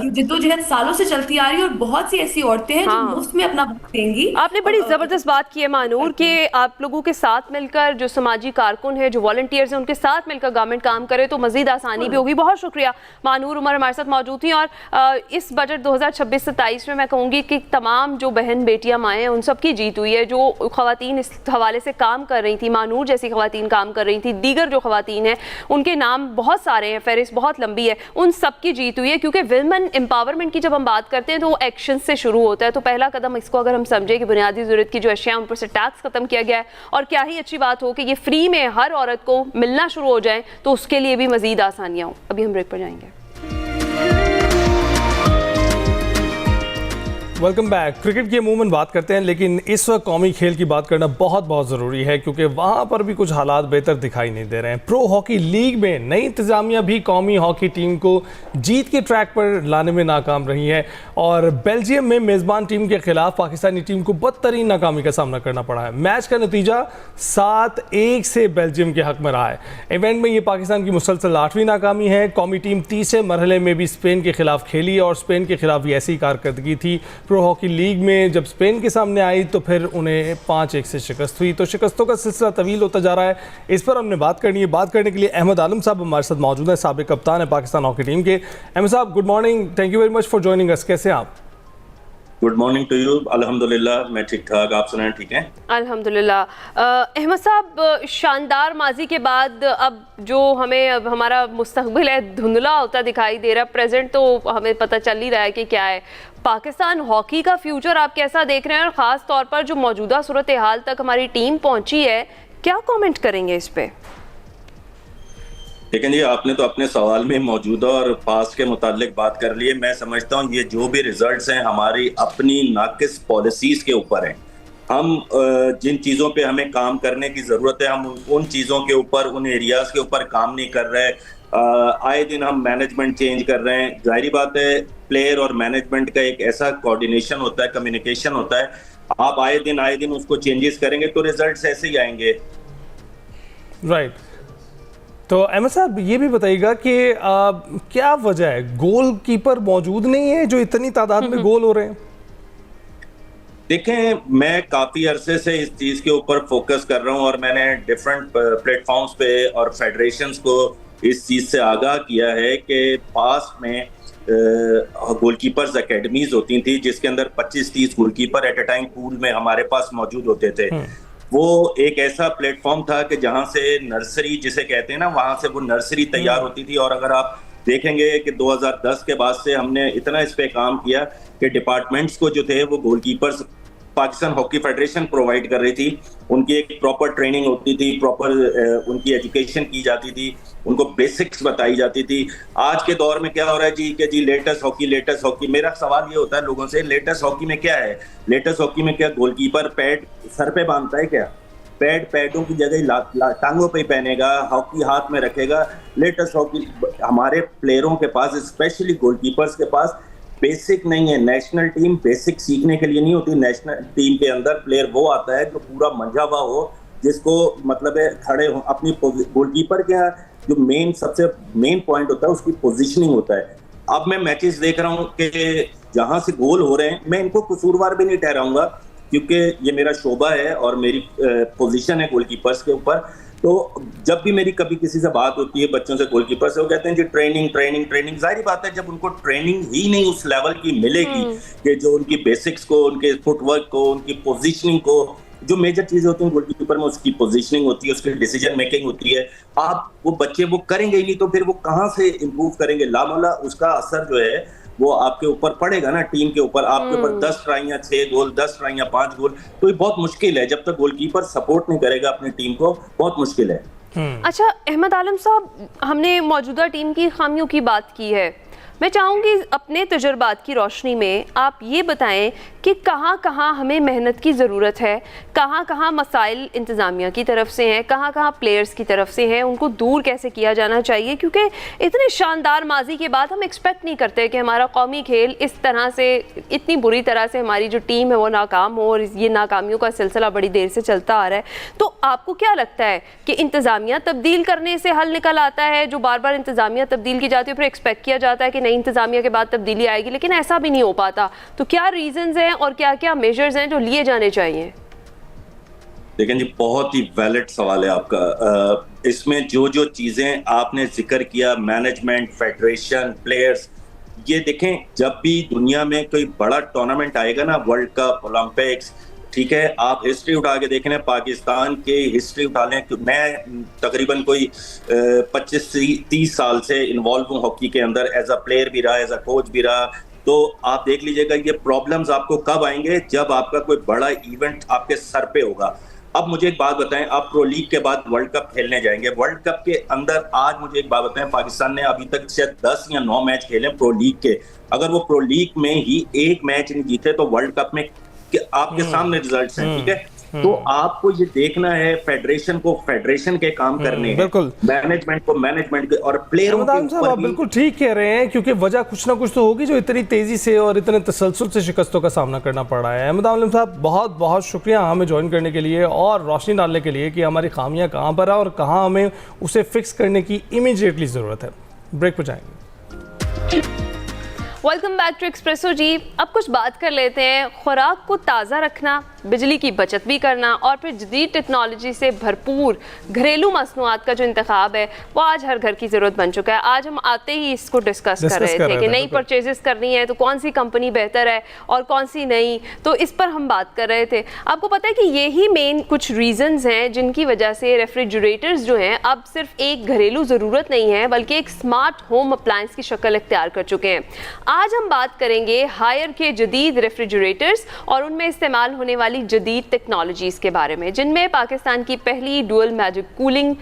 जिद्दोजहद सालों से चलती आ रही है और बहुत सी ऐसी औरतें हैं जो मुफ्त में अपना वक्त देंगी। आपने बड़ी जबरदस्त बात की है मानूर कि आप लोगों के साथ मिलकर जो समाजी कारकुन है, जो वॉलंटियर्स हैं, उनके साथ मिलकर गवर्नमेंट काम करे तो मजीद आसानी भी होगी। बहुत शुक्रिया मानूर उमर हमारे साथ मौजूद थी। और इस बजट 2026-27 में मैं कहूँगी कि तमाम जो बहन बेटियां माएँ हैं उन सबकी जीत हुई है। जो खवातीन इस हवाले से काम कर रही थी, मानूर जैसी खवातीन काम कर रही थी, दीगर जो खवातीन हैं उनके नाम बहुत सारे हैं, फहरिस्त बहुत लंबी है, उन सब की जीत हुई है। क्योंकि विमेन एम्पावरमेंट की जब हम बात करते हैं तो वो एक्शन से शुरू होता है। तो पहला कदम इसको अगर हम समझे कि बुनियादी ज़रूरत की जो अशिया उन पर से टैक्स खत्म किया गया है, और क्या ही अच्छी बात हो कि ये फ्री में हर औरत को मिलना शुरू हो जाए, तो उसके लिए भी मजीद आसानियाँ हों। अभी हम ब्रेक पर जाएंगे। Welcome back. क्रिकेट की अमूमन बात करते हैं, लेकिन इस वक्त कौमी खेल की बात करना बहुत ज़रूरी है क्योंकि वहाँ पर भी कुछ हालात बेहतर दिखाई नहीं दे रहे हैं। प्रो हॉकी लीग में नई इंतज़ामिया भी कौमी हॉकी टीम को जीत के ट्रैक पर लाने में नाकाम रही है और बेल्जियम में मेज़बान टीम के खिलाफ पाकिस्तानी टीम को बदतरीन नाकामी का सामना करना पड़ा है। मैच का नतीजा 7-1 से बेल्जियम के हक में रहा है। इवेंट में ये पाकिस्तान की मुसलसल 8वीं नाकामी है। कौमी टीम तीसरे मरहले में भी स्पेन के खिलाफ खेली और स्पेन के खिलाफ भी ऐसी कारकर्दगी थी। प्रो हॉकी लीग में जब स्पेन के सामने आई तो फिर उन्हें 5-1 से शिकस्त हुई। तो शिकस्तों का सिलसिला तवील होता जा रहा है। इस पर हमने बात करनी है। बात करने के लिए अहमद आलम साहब हमारे साथ मौजूद हैं, साबिक कप्तान है पाकिस्तान हॉकी टीम के। अहमद साहब, good morning, thank you very much for joining us. कैसे हैं आप? Good morning to you. अल्हम्दुलिल्लाह मैं ठीक ठाक, आप सुनाएं ठीक हैं? अल्हम्दुलिल्लाह। अहमद साहब, शानदार माजी के बाद अब जो हमें अब हमारा मुस्तकबिल है धुंधला होता दिखाई दे रहा है। प्रेजेंट तो हमें पता चल ही रहा है कि क्या है। पाकिस्तान हॉकी का फ्यूचर आप कैसा देख रहे हैं, और ख़ास तौर पर जो मौजूदा सूरत हाल तक हमारी टीम पहुंची है, क्या कमेंट करेंगे इस पे? लेकिन ये आपने तो अपने सवाल में मौजूदा और पास्ट के मुतालिक बात कर ली है। मैं समझता हूँ ये जो भी रिजल्ट्स हैं हमारी अपनी नाकिस पॉलिसीज के ऊपर हैं। हम जिन चीज़ों पे हमें काम करने की ज़रूरत है, हम उन चीज़ों के ऊपर, उन एरियाज़ के ऊपर काम नहीं कर रहे। आए दिन हम मैनेजमेंट चेंज कर रहे हैं। जाहिर बात है प्लेयर और मैनेजमेंट का एक ऐसा कोऑर्डिनेशन होता है, कम्युनिकेशन होता है। आप आए दिन उसको चेंजेस करेंगे तो रिजल्ट्स ऐसे ही आएंगे। राइट। तो अहमद साहब ये भी बताइएगा कि क्या वजह है, गोलकीपर मौजूद नहीं है जो इतनी तादाद में गोल हो रहे हैं? देखें, मैं काफ़ी अरसे से इस चीज़ के ऊपर फोकस कर रहा हूँ और मैंने डिफरेंट प्लेटफॉर्म्स पे और फेडरेशंस को इस चीज़ से आगाह किया है कि पास में गोलकीपर्स एकेडमीज होती थी जिसके अंदर 25-30 goalkeeper at a time pool में हमारे पास मौजूद होते थे। वो एक ऐसा प्लेटफॉर्म था कि जहाँ से नर्सरी जिसे कहते हैं ना, वहाँ से वो नर्सरी तैयार होती थी। और अगर आप देखेंगे कि 2010 के बाद से हमने इतना इस पे काम किया कि डिपार्टमेंट्स को जो थे वो goalkeepers Pakistan hockey federation provide कर रही थी, उनकी एक प्रॉपर ट्रेनिंग होती थी, प्रॉपर उनकी एजुकेशन की जाती थी, उनको बेसिक्स बताई जाती थी। आज के दौर में क्या हो रहा है जी कि जी लेटेस्ट हॉकी। मेरा सवाल ये होता है लोगों से, लेटेस्ट हॉकी में क्या है? लेटेस्ट हॉकी में क्या गोलकीपर पैड सर पे बांधता है क्या? पैडों की जगह टांगों पे पहनेगा, हॉकी हाथ में रखेगा। लेटेस्ट हॉकी हमारे प्लेयरों के पास, स्पेशली गोलकीपर्स के पास बेसिक नहीं है। नेशनल टीम बेसिक सीखने के लिए नहीं होती। नेशनल टीम के अंदर प्लेयर वो आता है जो पूरा मंझा हुआ हो, जिसको मतलब है खड़े हो अपनी गोलकीपर का जो सबसे मेन पॉइंट होता है उसकी पोजीशनिंग होता है। अब मैं मैचेस देख रहा हूँ कि जहां से गोल हो रहे हैं, मैं इनको कसूरवार भी नहीं ठहराऊंगा क्योंकि ये मेरा शोबा है और मेरी पोजीशन है गोलकीपर्स के ऊपर। तो जब भी मेरी कभी किसी से बात होती है बच्चों से गोलकीपर से, वो कहते हैं जी ट्रेनिंग। जाहिर बात है जब उनको ट्रेनिंग ही नहीं उस लेवल की मिलेगी कि जो उनकी बेसिक्स को, उनके फुटवर्क को, उनकी पोजीशनिंग को, जो मेजर चीजें होती हैं गोलकीपर में, उसकी पोजीशनिंग होती है, उसकी डिसीजन मेकिंग होती है, आप वो बच्चे वो करेंगे ही नहीं तो फिर वो कहाँ से इंप्रूव करेंगे? लामोला उसका असर जो है वो आपके ऊपर पड़ेगा ना, टीम के ऊपर। आपके ऊपर 10 ट्राइयां 6 गोल, 10 ट्राइयां 5 गोल, तो ये बहुत मुश्किल है। जब तक गोलकीपर सपोर्ट नहीं करेगा अपनी टीम को, बहुत मुश्किल है। अच्छा अहमद आलम साहब, हमने मौजूदा टीम की खामियों की बात की है, मैं चाहूँगी अपने तजुर्बात की रोशनी में आप ये बताएं कि कहाँ कहाँ हमें मेहनत की ज़रूरत है, कहाँ कहाँ मसाइल इंतज़ामिया की तरफ से हैं, कहाँ कहाँ प्लेयर्स की तरफ से हैं, उनको दूर कैसे किया जाना चाहिए, क्योंकि इतने शानदार माजी के बाद हम एक्सपेक्ट नहीं करते कि हमारा कौमी खेल इस तरह से, इतनी बुरी तरह से हमारी जो टीम है वो नाकाम हो, और ये नाकामियों का सिलसिला बड़ी देर से चलता आ रहा है। तो आपको क्या लगता है कि इंतज़ामिया तब्दील करने से हल निकल आता है? जो बार बार इंतज़ामिया तब्दील की जाती है फिर एक्सपेक्ट किया जाता है कि नई इंतज़ामिया के बाद तब्दीली आएगी, लेकिन ऐसा भी नहीं हो पाता। तो क्या रीजंस हैं और क्या क्या मेजर्स हैं जो लिए जाने चाहिए? देखें जी, बहुत ही वैलिड सवाल है आपका। इसमें जो जो चीजें आपने जिक्र किया, मैनेजमेंट, फेडरेशन, प्लेयर्स, ये देखें जब भी दुनिया में कोई बड़ा टूर्नामेंट आएगा ना, वर्ल्ड कप, ओलंपिक्स, ठीक है, आप हिस्ट्री उठा के देख लें, पाकिस्तान के हिस्ट्री उठा लें। मैं तकरीबन कोई 25-30 साल से इन्वॉल्व हूँ हॉकी के अंदर, एज अ प्लेयर भी रहा, एज अ कोच भी रहा। तो आप देख लीजिएगा ये प्रॉब्लम्स आपको कब आएंगे? जब आपका कोई बड़ा इवेंट आपके सर पे होगा। अब मुझे एक बात बताएं, आप प्रो लीग के बाद वर्ल्ड कप खेलने जाएंगे, वर्ल्ड कप के अंदर आज मुझे एक बात बताएं, पाकिस्तान ने अभी तक शायद 10 या 9 मैच खेले प्रो लीग के। अगर वो प्रो लीग में ही एक मैच नहीं जीते तो वर्ल्ड कप में आपके सामने रिजल्ट्स हैं, ठीक है? तो आपको ये देखना है, फेडरेशन को फेडरेशन के काम करने हैं, बिल्कुल, मैनेजमेंट को मैनेजमेंट के, और प्लेयरों के ऊपर आप बिल्कुल ठीक कह रहे हैं, क्योंकि वजह कुछ ना कुछ तो होगी जो इतनी तेजी से और इतने तसलसल से शिकस्तों का सामना करना पड़ रहा है। अहमद आलम साहब, बहुत बहुत शुक्रिया हमें ज्वाइन करने के लिए और रोशनी डालने के लिए कि हमारी खामियां कहाँ पर है और कहाँ हमें उसे फिक्स करने की इमीडिएटली ज़रूरत है। ब्रेक पर जाएंगे। वेलकम बैक टू एक्सप्रेसो जी। अब कुछ बात कर लेते हैं खुराक को ताज़ा रखना, बिजली की बचत भी करना और फिर जदीद टेक्नोलॉजी से भरपूर घरेलू मसनूआत का जो इंतखाब है वो आज हर घर की ज़रूरत बन चुका है। आज हम आते ही इसको डिस्कस कर रहे थे कि नई परचेजेस करनी है तो कौन सी कंपनी बेहतर है और कौन सी नहीं, तो इस पर हम बात कर रहे थे। आपको पता है कि यही मेन कुछ रीजंस हैं जिनकी वजह से रेफ्रिजरेटर्स जो हैं अब सिर्फ एक घरेलू ज़रूरत नहीं है बल्कि एक स्मार्ट होम अप्लायंस की शक्ल इख्तियार कर चुके हैं। आज हम बात करेंगे हायर के जदीद रेफ्रिजरेटर्स और उनमें इस्तेमाल होने वाली जदीद टेक्नोलॉजीज़ के बारे में, जिनमें पाकिस्तान की पहली dual magic cooling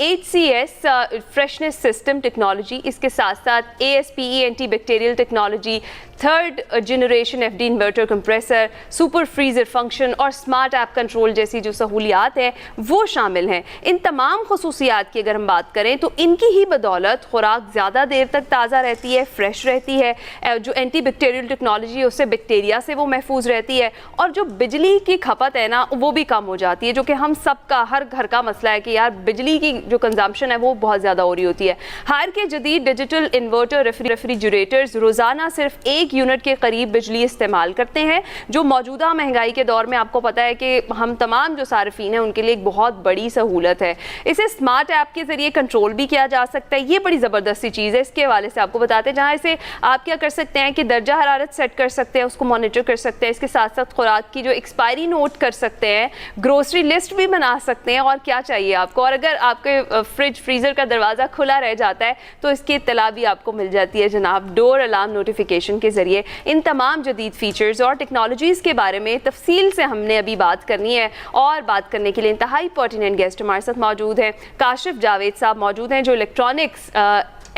HCS freshness system technology, इसके साथ साथ ASPE anti bacterial technology, 3rd generation FD inverter compressor, super freezer function और स्मार्ट ऐप कंट्रोल जैसी जो सहूलियात हैं वो शामिल हैं। इन तमाम खसूसियात की अगर हम बात करें तो इनकी ही बदौलत खुराक ज़्यादा देर तक ताज़ा रहती है, फ्रेश रहती है, जो एंटी बैक्टीरियल टेक्नोलॉजी है उससे बैक्टीरिया से वो महफूज रहती है, और जो बिजली की खपत है ना वो भी कम हो जाती है, जो कि हम सबका, हर घर का मसला है कि यार बिजली की जो कंजम्पशन है वो बहुत ज़्यादा हो रही होती है। हायर के जदीद डिजिटल इन्वर्टर रेफ्रिजरेटर्स रोज़ाना सिर्फ 1 यूनिट के करीब बिजली इस्तेमाल करते हैं, जो मौजूदा महंगाई के दौर में आपको पता है कि हम तमाम जो सार्फिन हैं उनके लिए एक बहुत बड़ी सहूलत है। इसे स्मार्ट ऐप के ज़रिए कंट्रोल भी किया जा सकता है, ये बड़ी ज़बरदस्ती चीज़ है। इसके हवाले से आपको बताते हैं, जहाँ इसे आप क्या कर सकते हैं कि दर्जा हरारत सेट कर सकते हैं, उसको मॉनिटर कर सकते हैं, इसके साथ साथ खुराक की जो एक्सपायरी नोट कर सकते हैं, ग्रोसरी लिस्ट भी बना सकते हैं, और क्या चाहिए आपको। और अगर आपके फ्रिज फ्रीज़र का दरवाज़ा खुला रह जाता है तो इसकी इत्तला भी आपको मिल जाती है जनाब डोर अलार्म नोटिफिकेशन के ज़रिए। इन तमाम जदीद फीचर्स और टेक्नोलॉजीज़ के बारे में तफसील से हमने अभी बात करनी है, और बात करने के लिए इंतहाई पर्टिनेंट गेस्ट हमारे साथ मौजूद हैं। काशिफ जावेद साहब मौजूद हैं जो इलेक्ट्रॉनिक्स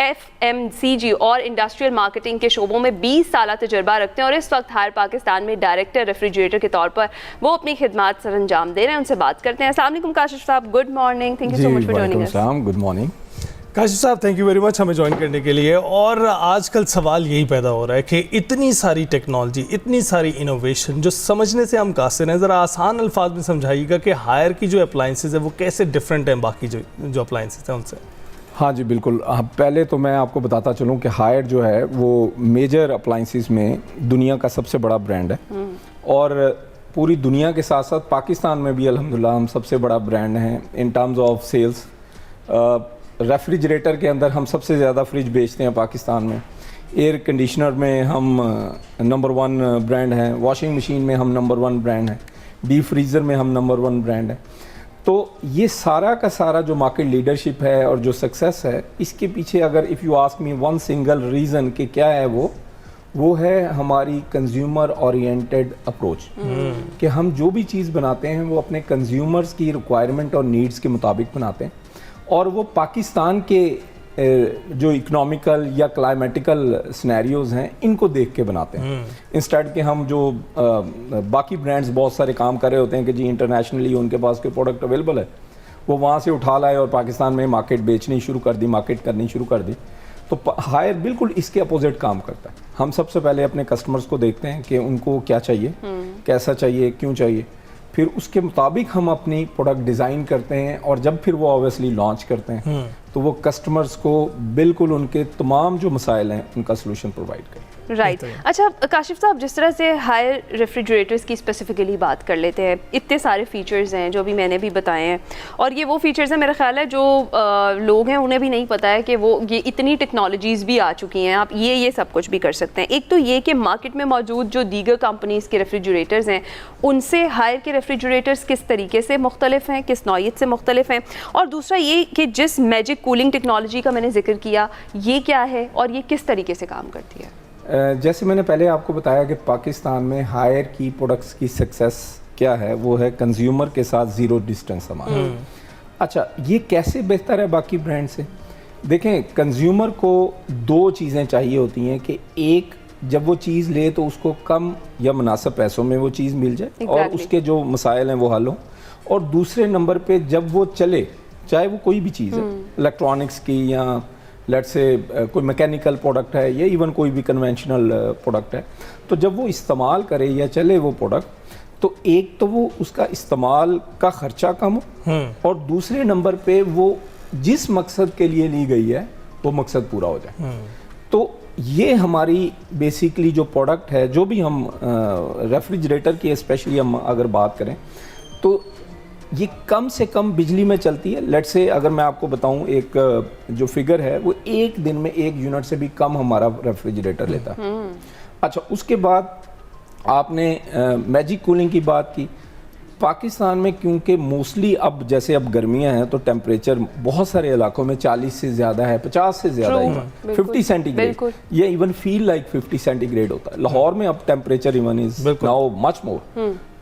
FMCG और इंडस्ट्रियल मार्केटिंग के शोबों में 20 साल तजुर्बा रखते हैं, और इस वक्त हायर पाकिस्तान में डायरेक्टर रेफ्रिजरेटर के तौर पर वो अपनी खिदमत सर अंजाम दे रहे हैं। उनसे बात करते हैं। अस्सलाम वालेकुम काशिफ साहब, good morning, thank you so much for joining us. Good morning Kashif साहब, थैंक यू वेरी मच हमें ज्वाइन करने के लिए। और आजकल सवाल यही पैदा हो रहा है कि इतनी सारी टेक्नोलॉजी, इतनी सारी इनोवेशन जो समझने से हम कासिर हैं, ज़रा आसान अल्फाज में समझाइएगा कि हायर की जो अप्लाइंसेज है वो कैसे डिफरेंट हैं बाकी जो अप्लाइंसेज हैं उनसे। हाँ जी बिल्कुल। पहले तो मैं आपको बताता चलूँ कि हायर जो है वो मेजर अप्लाइंसेस में दुनिया का सबसे बड़ा ब्रांड है, और पूरी दुनिया के साथ साथ पाकिस्तान में भी अल्हम्दुलिल्लाह हम सबसे बड़ा ब्रांड हैं in terms of sales. Refrigerator के अंदर हम सबसे ज़्यादा फ्रिज बेचते हैं पाकिस्तान में। एयर कंडीशनर में हम नंबर 1 ब्रांड हैं, वॉशिंग मशीन में हम नंबर 1 ब्रांड हैं, डीप फ्रीज़र में हम नंबर 1 ब्रांड हैं। तो ये सारा का सारा जो मार्केट लीडरशिप है और जो सक्सेस है, इसके पीछे अगर if you ask me one single reason कि क्या है वो है हमारी कंज्यूमर ओरिएंटेड अप्रोच। कि हम जो भी चीज़ बनाते हैं वो अपने कंज्यूमर्स की रिक्वायरमेंट और नीड्स के मुताबिक बनाते हैं, और वो पाकिस्तान के जो इकोनॉमिकल या क्लाइमेटिकल सिनेरियोज़ हैं इनको देख के बनाते हैं। इंस्टेड के हम जो बाकी ब्रांड्स बहुत सारे काम कर रहे होते हैं कि जी इंटरनेशनली उनके पास कोई प्रोडक्ट अवेलेबल है, वो वहाँ से उठा लाए और पाकिस्तान में मार्केट बेचनी शुरू कर दी, मार्केट करनी शुरू कर दी। तो हायर बिल्कुल इसके अपोजिट काम करता है। हम सबसे पहले अपने कस्टमर्स को देखते हैं कि उनको क्या चाहिए, कैसा चाहिए, क्यों चाहिए, फिर उसके मुताबिक हम अपनी प्रोडक्ट डिज़ाइन करते हैं, और जब फिर वो ऑब्वियसली लॉन्च करते हैं तो वो कस्टमर्स को बिल्कुल उनके तमाम जो मसाइल हैं उनका सलूशन प्रोवाइड करें। राइट अच्छा काशिफ साहब, जिस तरह से हायर रेफ्रिजरेटर्स की स्पेसिफिकली बात कर लेते हैं, इतने सारे फीचर्स हैं जो भी मैंने भी बताए हैं, और ये वो फीचर्स हैं मेरा ख्याल है जो लोग हैं उन्हें भी नहीं पता है कि वो ये इतनी टेक्नोलॉजीज़ भी आ चुकी हैं, आप ये सब कुछ भी कर सकते हैं। एक तो ये कि मार्केट में मौजूद जो दीगर कंपनीज़ के रेफ्रिजरेटर्स हैं उनसे हायर के रेफ्रिजरेटर्स किस तरीके से मुख्तलिफ हैं, किस नौइयत से मुख्तलिफ हैं, और दूसरा ये कि जिस मैजिक कूलिंग टेक्नोलॉजी का मैंने जिक्र किया ये क्या है और ये किस तरीके से काम करती है। जैसे मैंने पहले आपको बताया कि पाकिस्तान में हायर की प्रोडक्ट्स की सक्सेस क्या है, वो है कंज्यूमर के साथ ज़ीरो डिस्टेंस हमारा। अच्छा, ये कैसे बेहतर है बाकी ब्रांड से? देखें, कंज्यूमर को 2 चीज़ें चाहिए होती हैं कि एक, जब वो चीज़ ले तो उसको कम या मुनासिब पैसों में वो चीज़ मिल जाए और उसके जो मसाइल हैं वो हल हों, और दूसरे नंबर पे जब वो चले, चाहे वो कोई भी चीज़ है, इलेक्ट्रॉनिक्स की या लेट्स से कोई मैकेनिकल प्रोडक्ट है या इवन कोई भी कन्वेंशनल प्रोडक्ट है, तो जब वो इस्तेमाल करे या चले वो प्रोडक्ट, तो एक तो वो उसका इस्तेमाल का ख़र्चा कम हो, और दूसरे नंबर पे वो जिस मकसद के लिए ली गई है वो मकसद पूरा हो जाए। तो ये हमारी बेसिकली जो प्रोडक्ट है, जो भी हम रेफ्रिजरेटर की स्पेशली हम अगर बात करें तो ये कम से कम बिजली में चलती है। लेट्स से अगर मैं आपको बताऊं, एक जो फिगर है वो एक दिन में 1 यूनिट से भी कम हमारा रेफ्रिजरेटर लेता है। अच्छा, उसके बाद आपने मैजिक कूलिंग की बात की। पाकिस्तान में क्योंकि मोस्टली अब जैसे अब गर्मियां हैं तो टेम्परेचर बहुत सारे इलाकों में 40 से ज़्यादा है, 50 से ज़्यादा है, 50 सेंटीग्रेड, ये इवन फील लाइक 50 सेंटीग्रेड होता है। लाहौर में अब temperature even is now much more,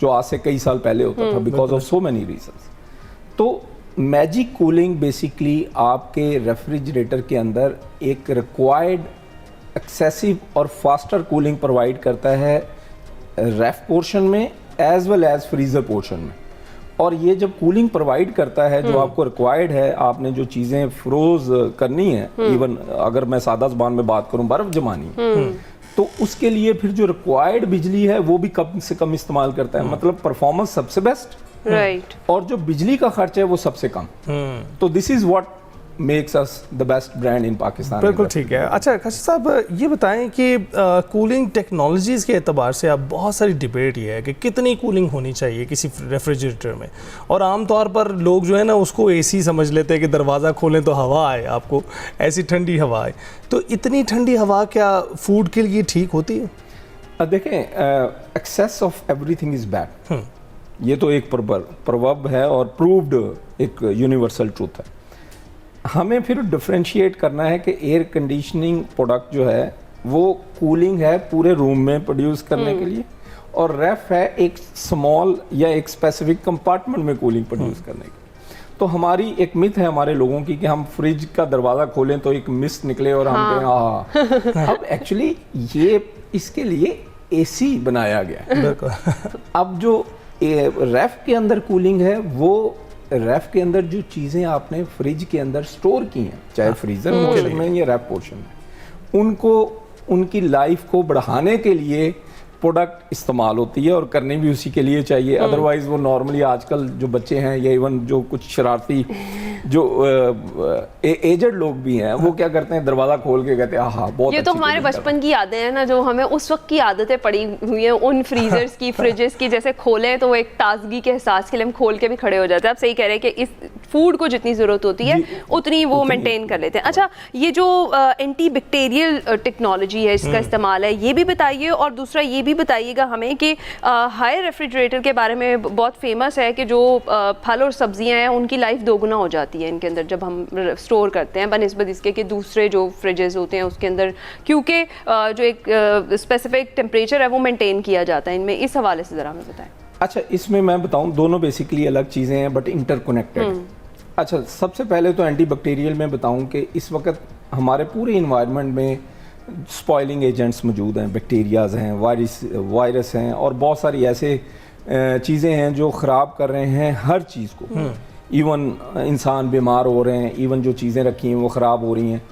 जो आज से कई साल पहले होता था, because of so many reasons. तो मैजिक कूलिंग बेसिकली आपके रेफ्रिजरेटर के अंदर एक रिक्वायर्ड एक्सेसिव और फास्टर कूलिंग प्रोवाइड करता है रेफ पोर्शन में as well as freezer portion में। और ये जब कूलिंग प्रोवाइड करता है जो आपको रिक्वायर्ड है, आपने जो चीज़ें फ्रोज करनी है, इवन अगर मैं सादा ज़बान में बात करूं बर्फ़ जमानी है, तो उसके लिए फिर जो रिक्वायर्ड बिजली है वो भी कम से कम इस्तेमाल करता है। मतलब परफॉर्मेंस सबसे बेस्ट, राइट, और जो बिजली का खर्च है वो सबसे कम। तो this is what makes us the best brand इन पाकिस्तान। बिल्कुल ठीक है। अच्छा काशिफ साहब, ये बताएं कि कूलिंग टेक्नोलॉजीज़ के एतबार से अब बहुत सारी डिबेट ये है कि कितनी कूलिंग होनी चाहिए किसी रेफ्रिजरेटर में, और आमतौर पर लोग जो है ना उसको एसी समझ लेते हैं कि दरवाज़ा खोलें तो हवा आए, आपको ऐसी ठंडी हवा आए। तो इतनी ठंडी हवा क्या फूड के लिए ठीक होती है? देखें, excess of everything is bad, ये तो एक प्रवर्ब है और प्रूव्ड एक यूनिवर्सल ट्रूथ है। हमें फिर डिफरेंशिएट करना है कि एयर कंडीशनिंग प्रोडक्ट जो है वो कूलिंग है पूरे रूम में प्रोड्यूस करने के लिए, और रेफ है एक स्मॉल या एक स्पेसिफिक कंपार्टमेंट में कूलिंग प्रोड्यूस करने के लिए। तो हमारी एक मिथ है हमारे लोगों की कि हम फ्रिज का दरवाज़ा खोलें तो एक मिस्ट निकले और हम कहें अब एक्चुअली ये इसके लिए एसी बनाया गया है। अब जो रेफ के अंदर कूलिंग है, वो रेफ के अंदर जो चीज़ें आपने फ्रिज के अंदर स्टोर की हैं, चाहे फ्रीजर पोर्शन में या रेफ पोर्शन में, उनको उनकी लाइफ को बढ़ाने के लिए प्रोडक्ट इस्तेमाल होती है और करनी भी उसी के लिए चाहिए। अदरवाइज वो नॉर्मली आजकल जो बच्चे हैं या इवन जो कुछ शरारती जो एजेड लोग भी हैं, वो क्या करते हैं, दरवाजा खोल के कहते हैं हाँ बहुत ये तो हमारे बचपन की यादें हैं ना, जो हमें उस वक्त की आदतें पड़ी हुई हैं उन फ्रीजर्स की, फ्रिजेस की। जैसे खोलें तो वो एक ताजगी के एहसास के लिए हम खोल के भी खड़े हो जाते हैं। आप सही कह रहे हैं कि इस फूड को जितनी ज़रूरत होती है उतनी वो मेंटेन कर लेते हैं। अच्छा, ये जो एंटी बैक्टीरियल टेक्नोलॉजी है, इसका इस्तेमाल है, ये भी बताइए। और दूसरा ये भी बताइएगा हमें कि हाई रेफ्रिजरेटर के बारे में बहुत फेमस है कि जो फल और सब्जियां हैं उनकी लाइफ दोगुना हो जाती है इनके अंदर जब हम स्टोर करते हैं, बनिस्बत इसके कि दूसरे जो फ्रिजेस होते हैं उसके अंदर, क्योंकि जो एक स्पेसिफिक टेम्परेचर है वो मेंटेन किया जाता है इनमें। इस हवाले से ज़रा हमें बताएं। अच्छा, इसमें मैं बताऊं, दोनों बेसिकली अलग चीज़ें हैं बट इंटरकनेक्टेड। अच्छा, सबसे पहले तो एंटी बैक्टीरियल में बताऊं कि इस वक्त हमारे पूरे इन्वायरमेंट में स्पॉइलिंग एजेंट्स मौजूद हैं, बैक्टीरियाज हैं, वायरस हैं और बहुत सारी ऐसे चीज़ें हैं जो ख़राब कर रहे हैं हर चीज़ को। इवन इंसान बीमार हो रहे हैं, इवन जो चीज़ें रखी हैं वो ख़राब हो रही हैं।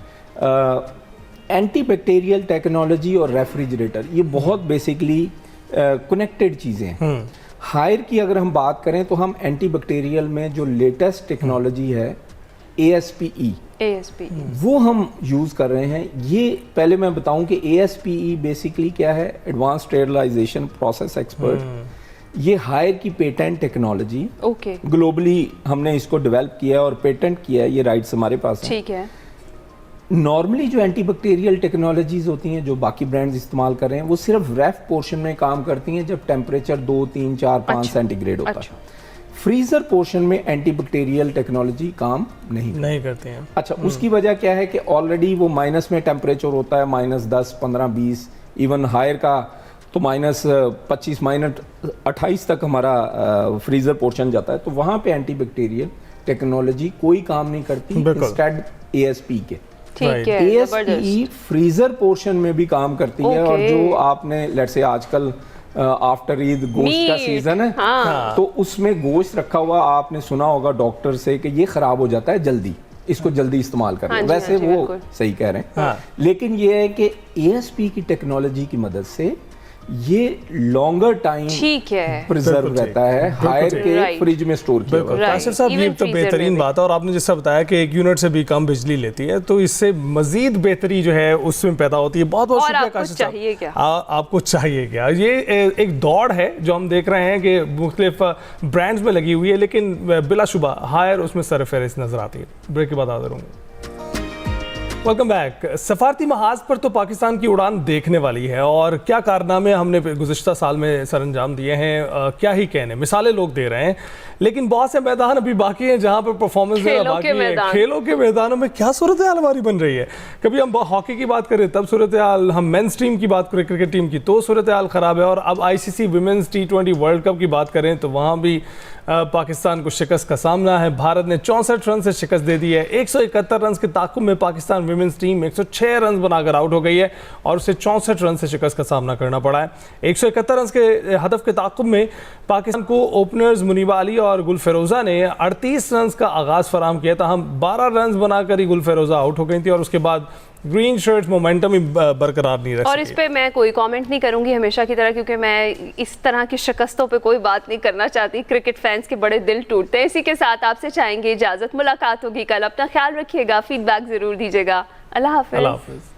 एंटी बैक्टीरियल टेक्नोलॉजी और रेफ्रिजरेटर ये बहुत बेसिकली कनेक्टेड चीज़ें हैं। हायर की अगर हम बात करें तो हम एंटी बैक्टीरियल में जो लेटेस्ट टेक्नोलॉजी है ASPE वो हम यूज़ कर रहे हैं। ये पहले मैं बताऊं कि ASPE बेसिकली क्या है, एडवांस स्टेरिलाइजेशन प्रोसेस एक्सपर्ट। ये हायर की पेटेंट टेक्नोलॉजी, ग्लोबली हमने इसको डेवलप किया और पेटेंट किया है, ये राइट्स हमारे पास हैं। ठीक है। नॉर्मली जो एंटी बैक्टीरियल टेक्नोलॉजीज होती हैं जो बाकी ब्रांड्स इस्तेमाल कर रहे हैं वो सिर्फ रेफ पोर्शन में काम करती हैं जब टेम्परेचर 2, 3, 4, 5 सेंटीग्रेड होता है। फ्रीजर पोर्शन में एंटी बैक्टीरियल टेक्नोलॉजी काम नहीं करते हैं। अच्छा, उसकी वजह क्या है कि ऑलरेडी वो माइनस में टेम्परेचर होता है, -10, 15, 20, इवन हायर का तो -25, -28 तक हमारा फ्रीजर पोर्शन जाता है। तो वहाँ पे एंटी बैक्टीरियल टेक्नोलॉजी कोई काम नहीं करती, इंस्टेड ASP के। ASPE फ्रीजर पोर्शन में भी काम करती है। और जो आपने लेट्स से आजकल आफ्टर ईद गोश्त का सीजन है, तो उसमें गोश्त रखा हुआ आपने सुना होगा डॉक्टर से कि ये खराब हो जाता है जल्दी, इसको जल्दी इस्तेमाल करें। वैसे वो सही कह रहे हैं, लेकिन ये है कि ASP की टेक्नोलॉजी की मदद से ये लॉन्गर टाइम प्रिजर्व रहता है हायर के फ्रिज में स्टोर किया हुआ। काशिफ साहब, ये तो बेहतरीन बात है। और आपने जैसा बताया कि 1 यूनिट से भी कम बिजली लेती है, तो इससे मजीद बेहतरी जो है उसमें पैदा होती है। बहुत बहुत शुक्रिया काशिफ साहब। आपको चाहिए क्या? ये एक दौड़ है जो हम देख रहे हैं कि मुख्तलिफ ब्रांड्स में लगी हुई है, लेकिन बिलाशुबा हायर उसमें सरफहरिस्त नजर आती है। ब्रेक के बाद हाजिर होंगे। Welcome back. सफारती महाज पर तो पाकिस्तान की उड़ान देखने वाली है और क्या कारनामे हमने गुज़िश्ता साल में सरअंजाम दिए हैं, क्या ही कहने, मिसालें लोग दे रहे हैं। लेकिन बहुत से मैदान अभी बाकी हैं जहां पर परफॉर्मेंस बाकी है। खेलों के मैदानों में क्या सूरत हाल हमारी बन रही है। कभी हम हॉकी की बात करें तब सूरत हाल, हम मेंस टीम की बात करें क्रिकेट टीम की तो सूरत हाल ख़राब है, और अब ICC women's T20 world cup की बात करें तो वहाँ भी पाकिस्तान को शिकस्त का सामना है। भारत ने 64 रन से शिकस्त दे दी है। 171 रन के ताक़ुब में पाकिस्तान विमेंस टीम 106 रन बनाकर आउट हो गई है और उसे 64 रन से शिकस्त का सामना करना पड़ा है। 171 रन के हदफ के ताक़ुब में पाकिस्तान को ओपनर्स मुनीबा अली और गुल फिरोज़ा ने 38 रन का आगाज़ फराम किया था। हम 12 रन बनाकर ही गुल फिरोज़ा आउट हो गई थी और उसके बाद ग्रीन शर्ट्स मोमेंटम ही बरकरार नहीं रहा। और इस पे मैं कोई कमेंट नहीं करूंगी हमेशा की तरह, क्योंकि मैं इस तरह की शिकस्तों पे कोई बात नहीं करना चाहती। क्रिकेट फैंस के बड़े दिल टूटते हैं। इसी के साथ आपसे चाहेंगे इजाज़त, मुलाकात होगी कल। अपना ख्याल रखिएगा, फीडबैक ज़रूर दीजिएगा। अल्लाह हाफ़िज़।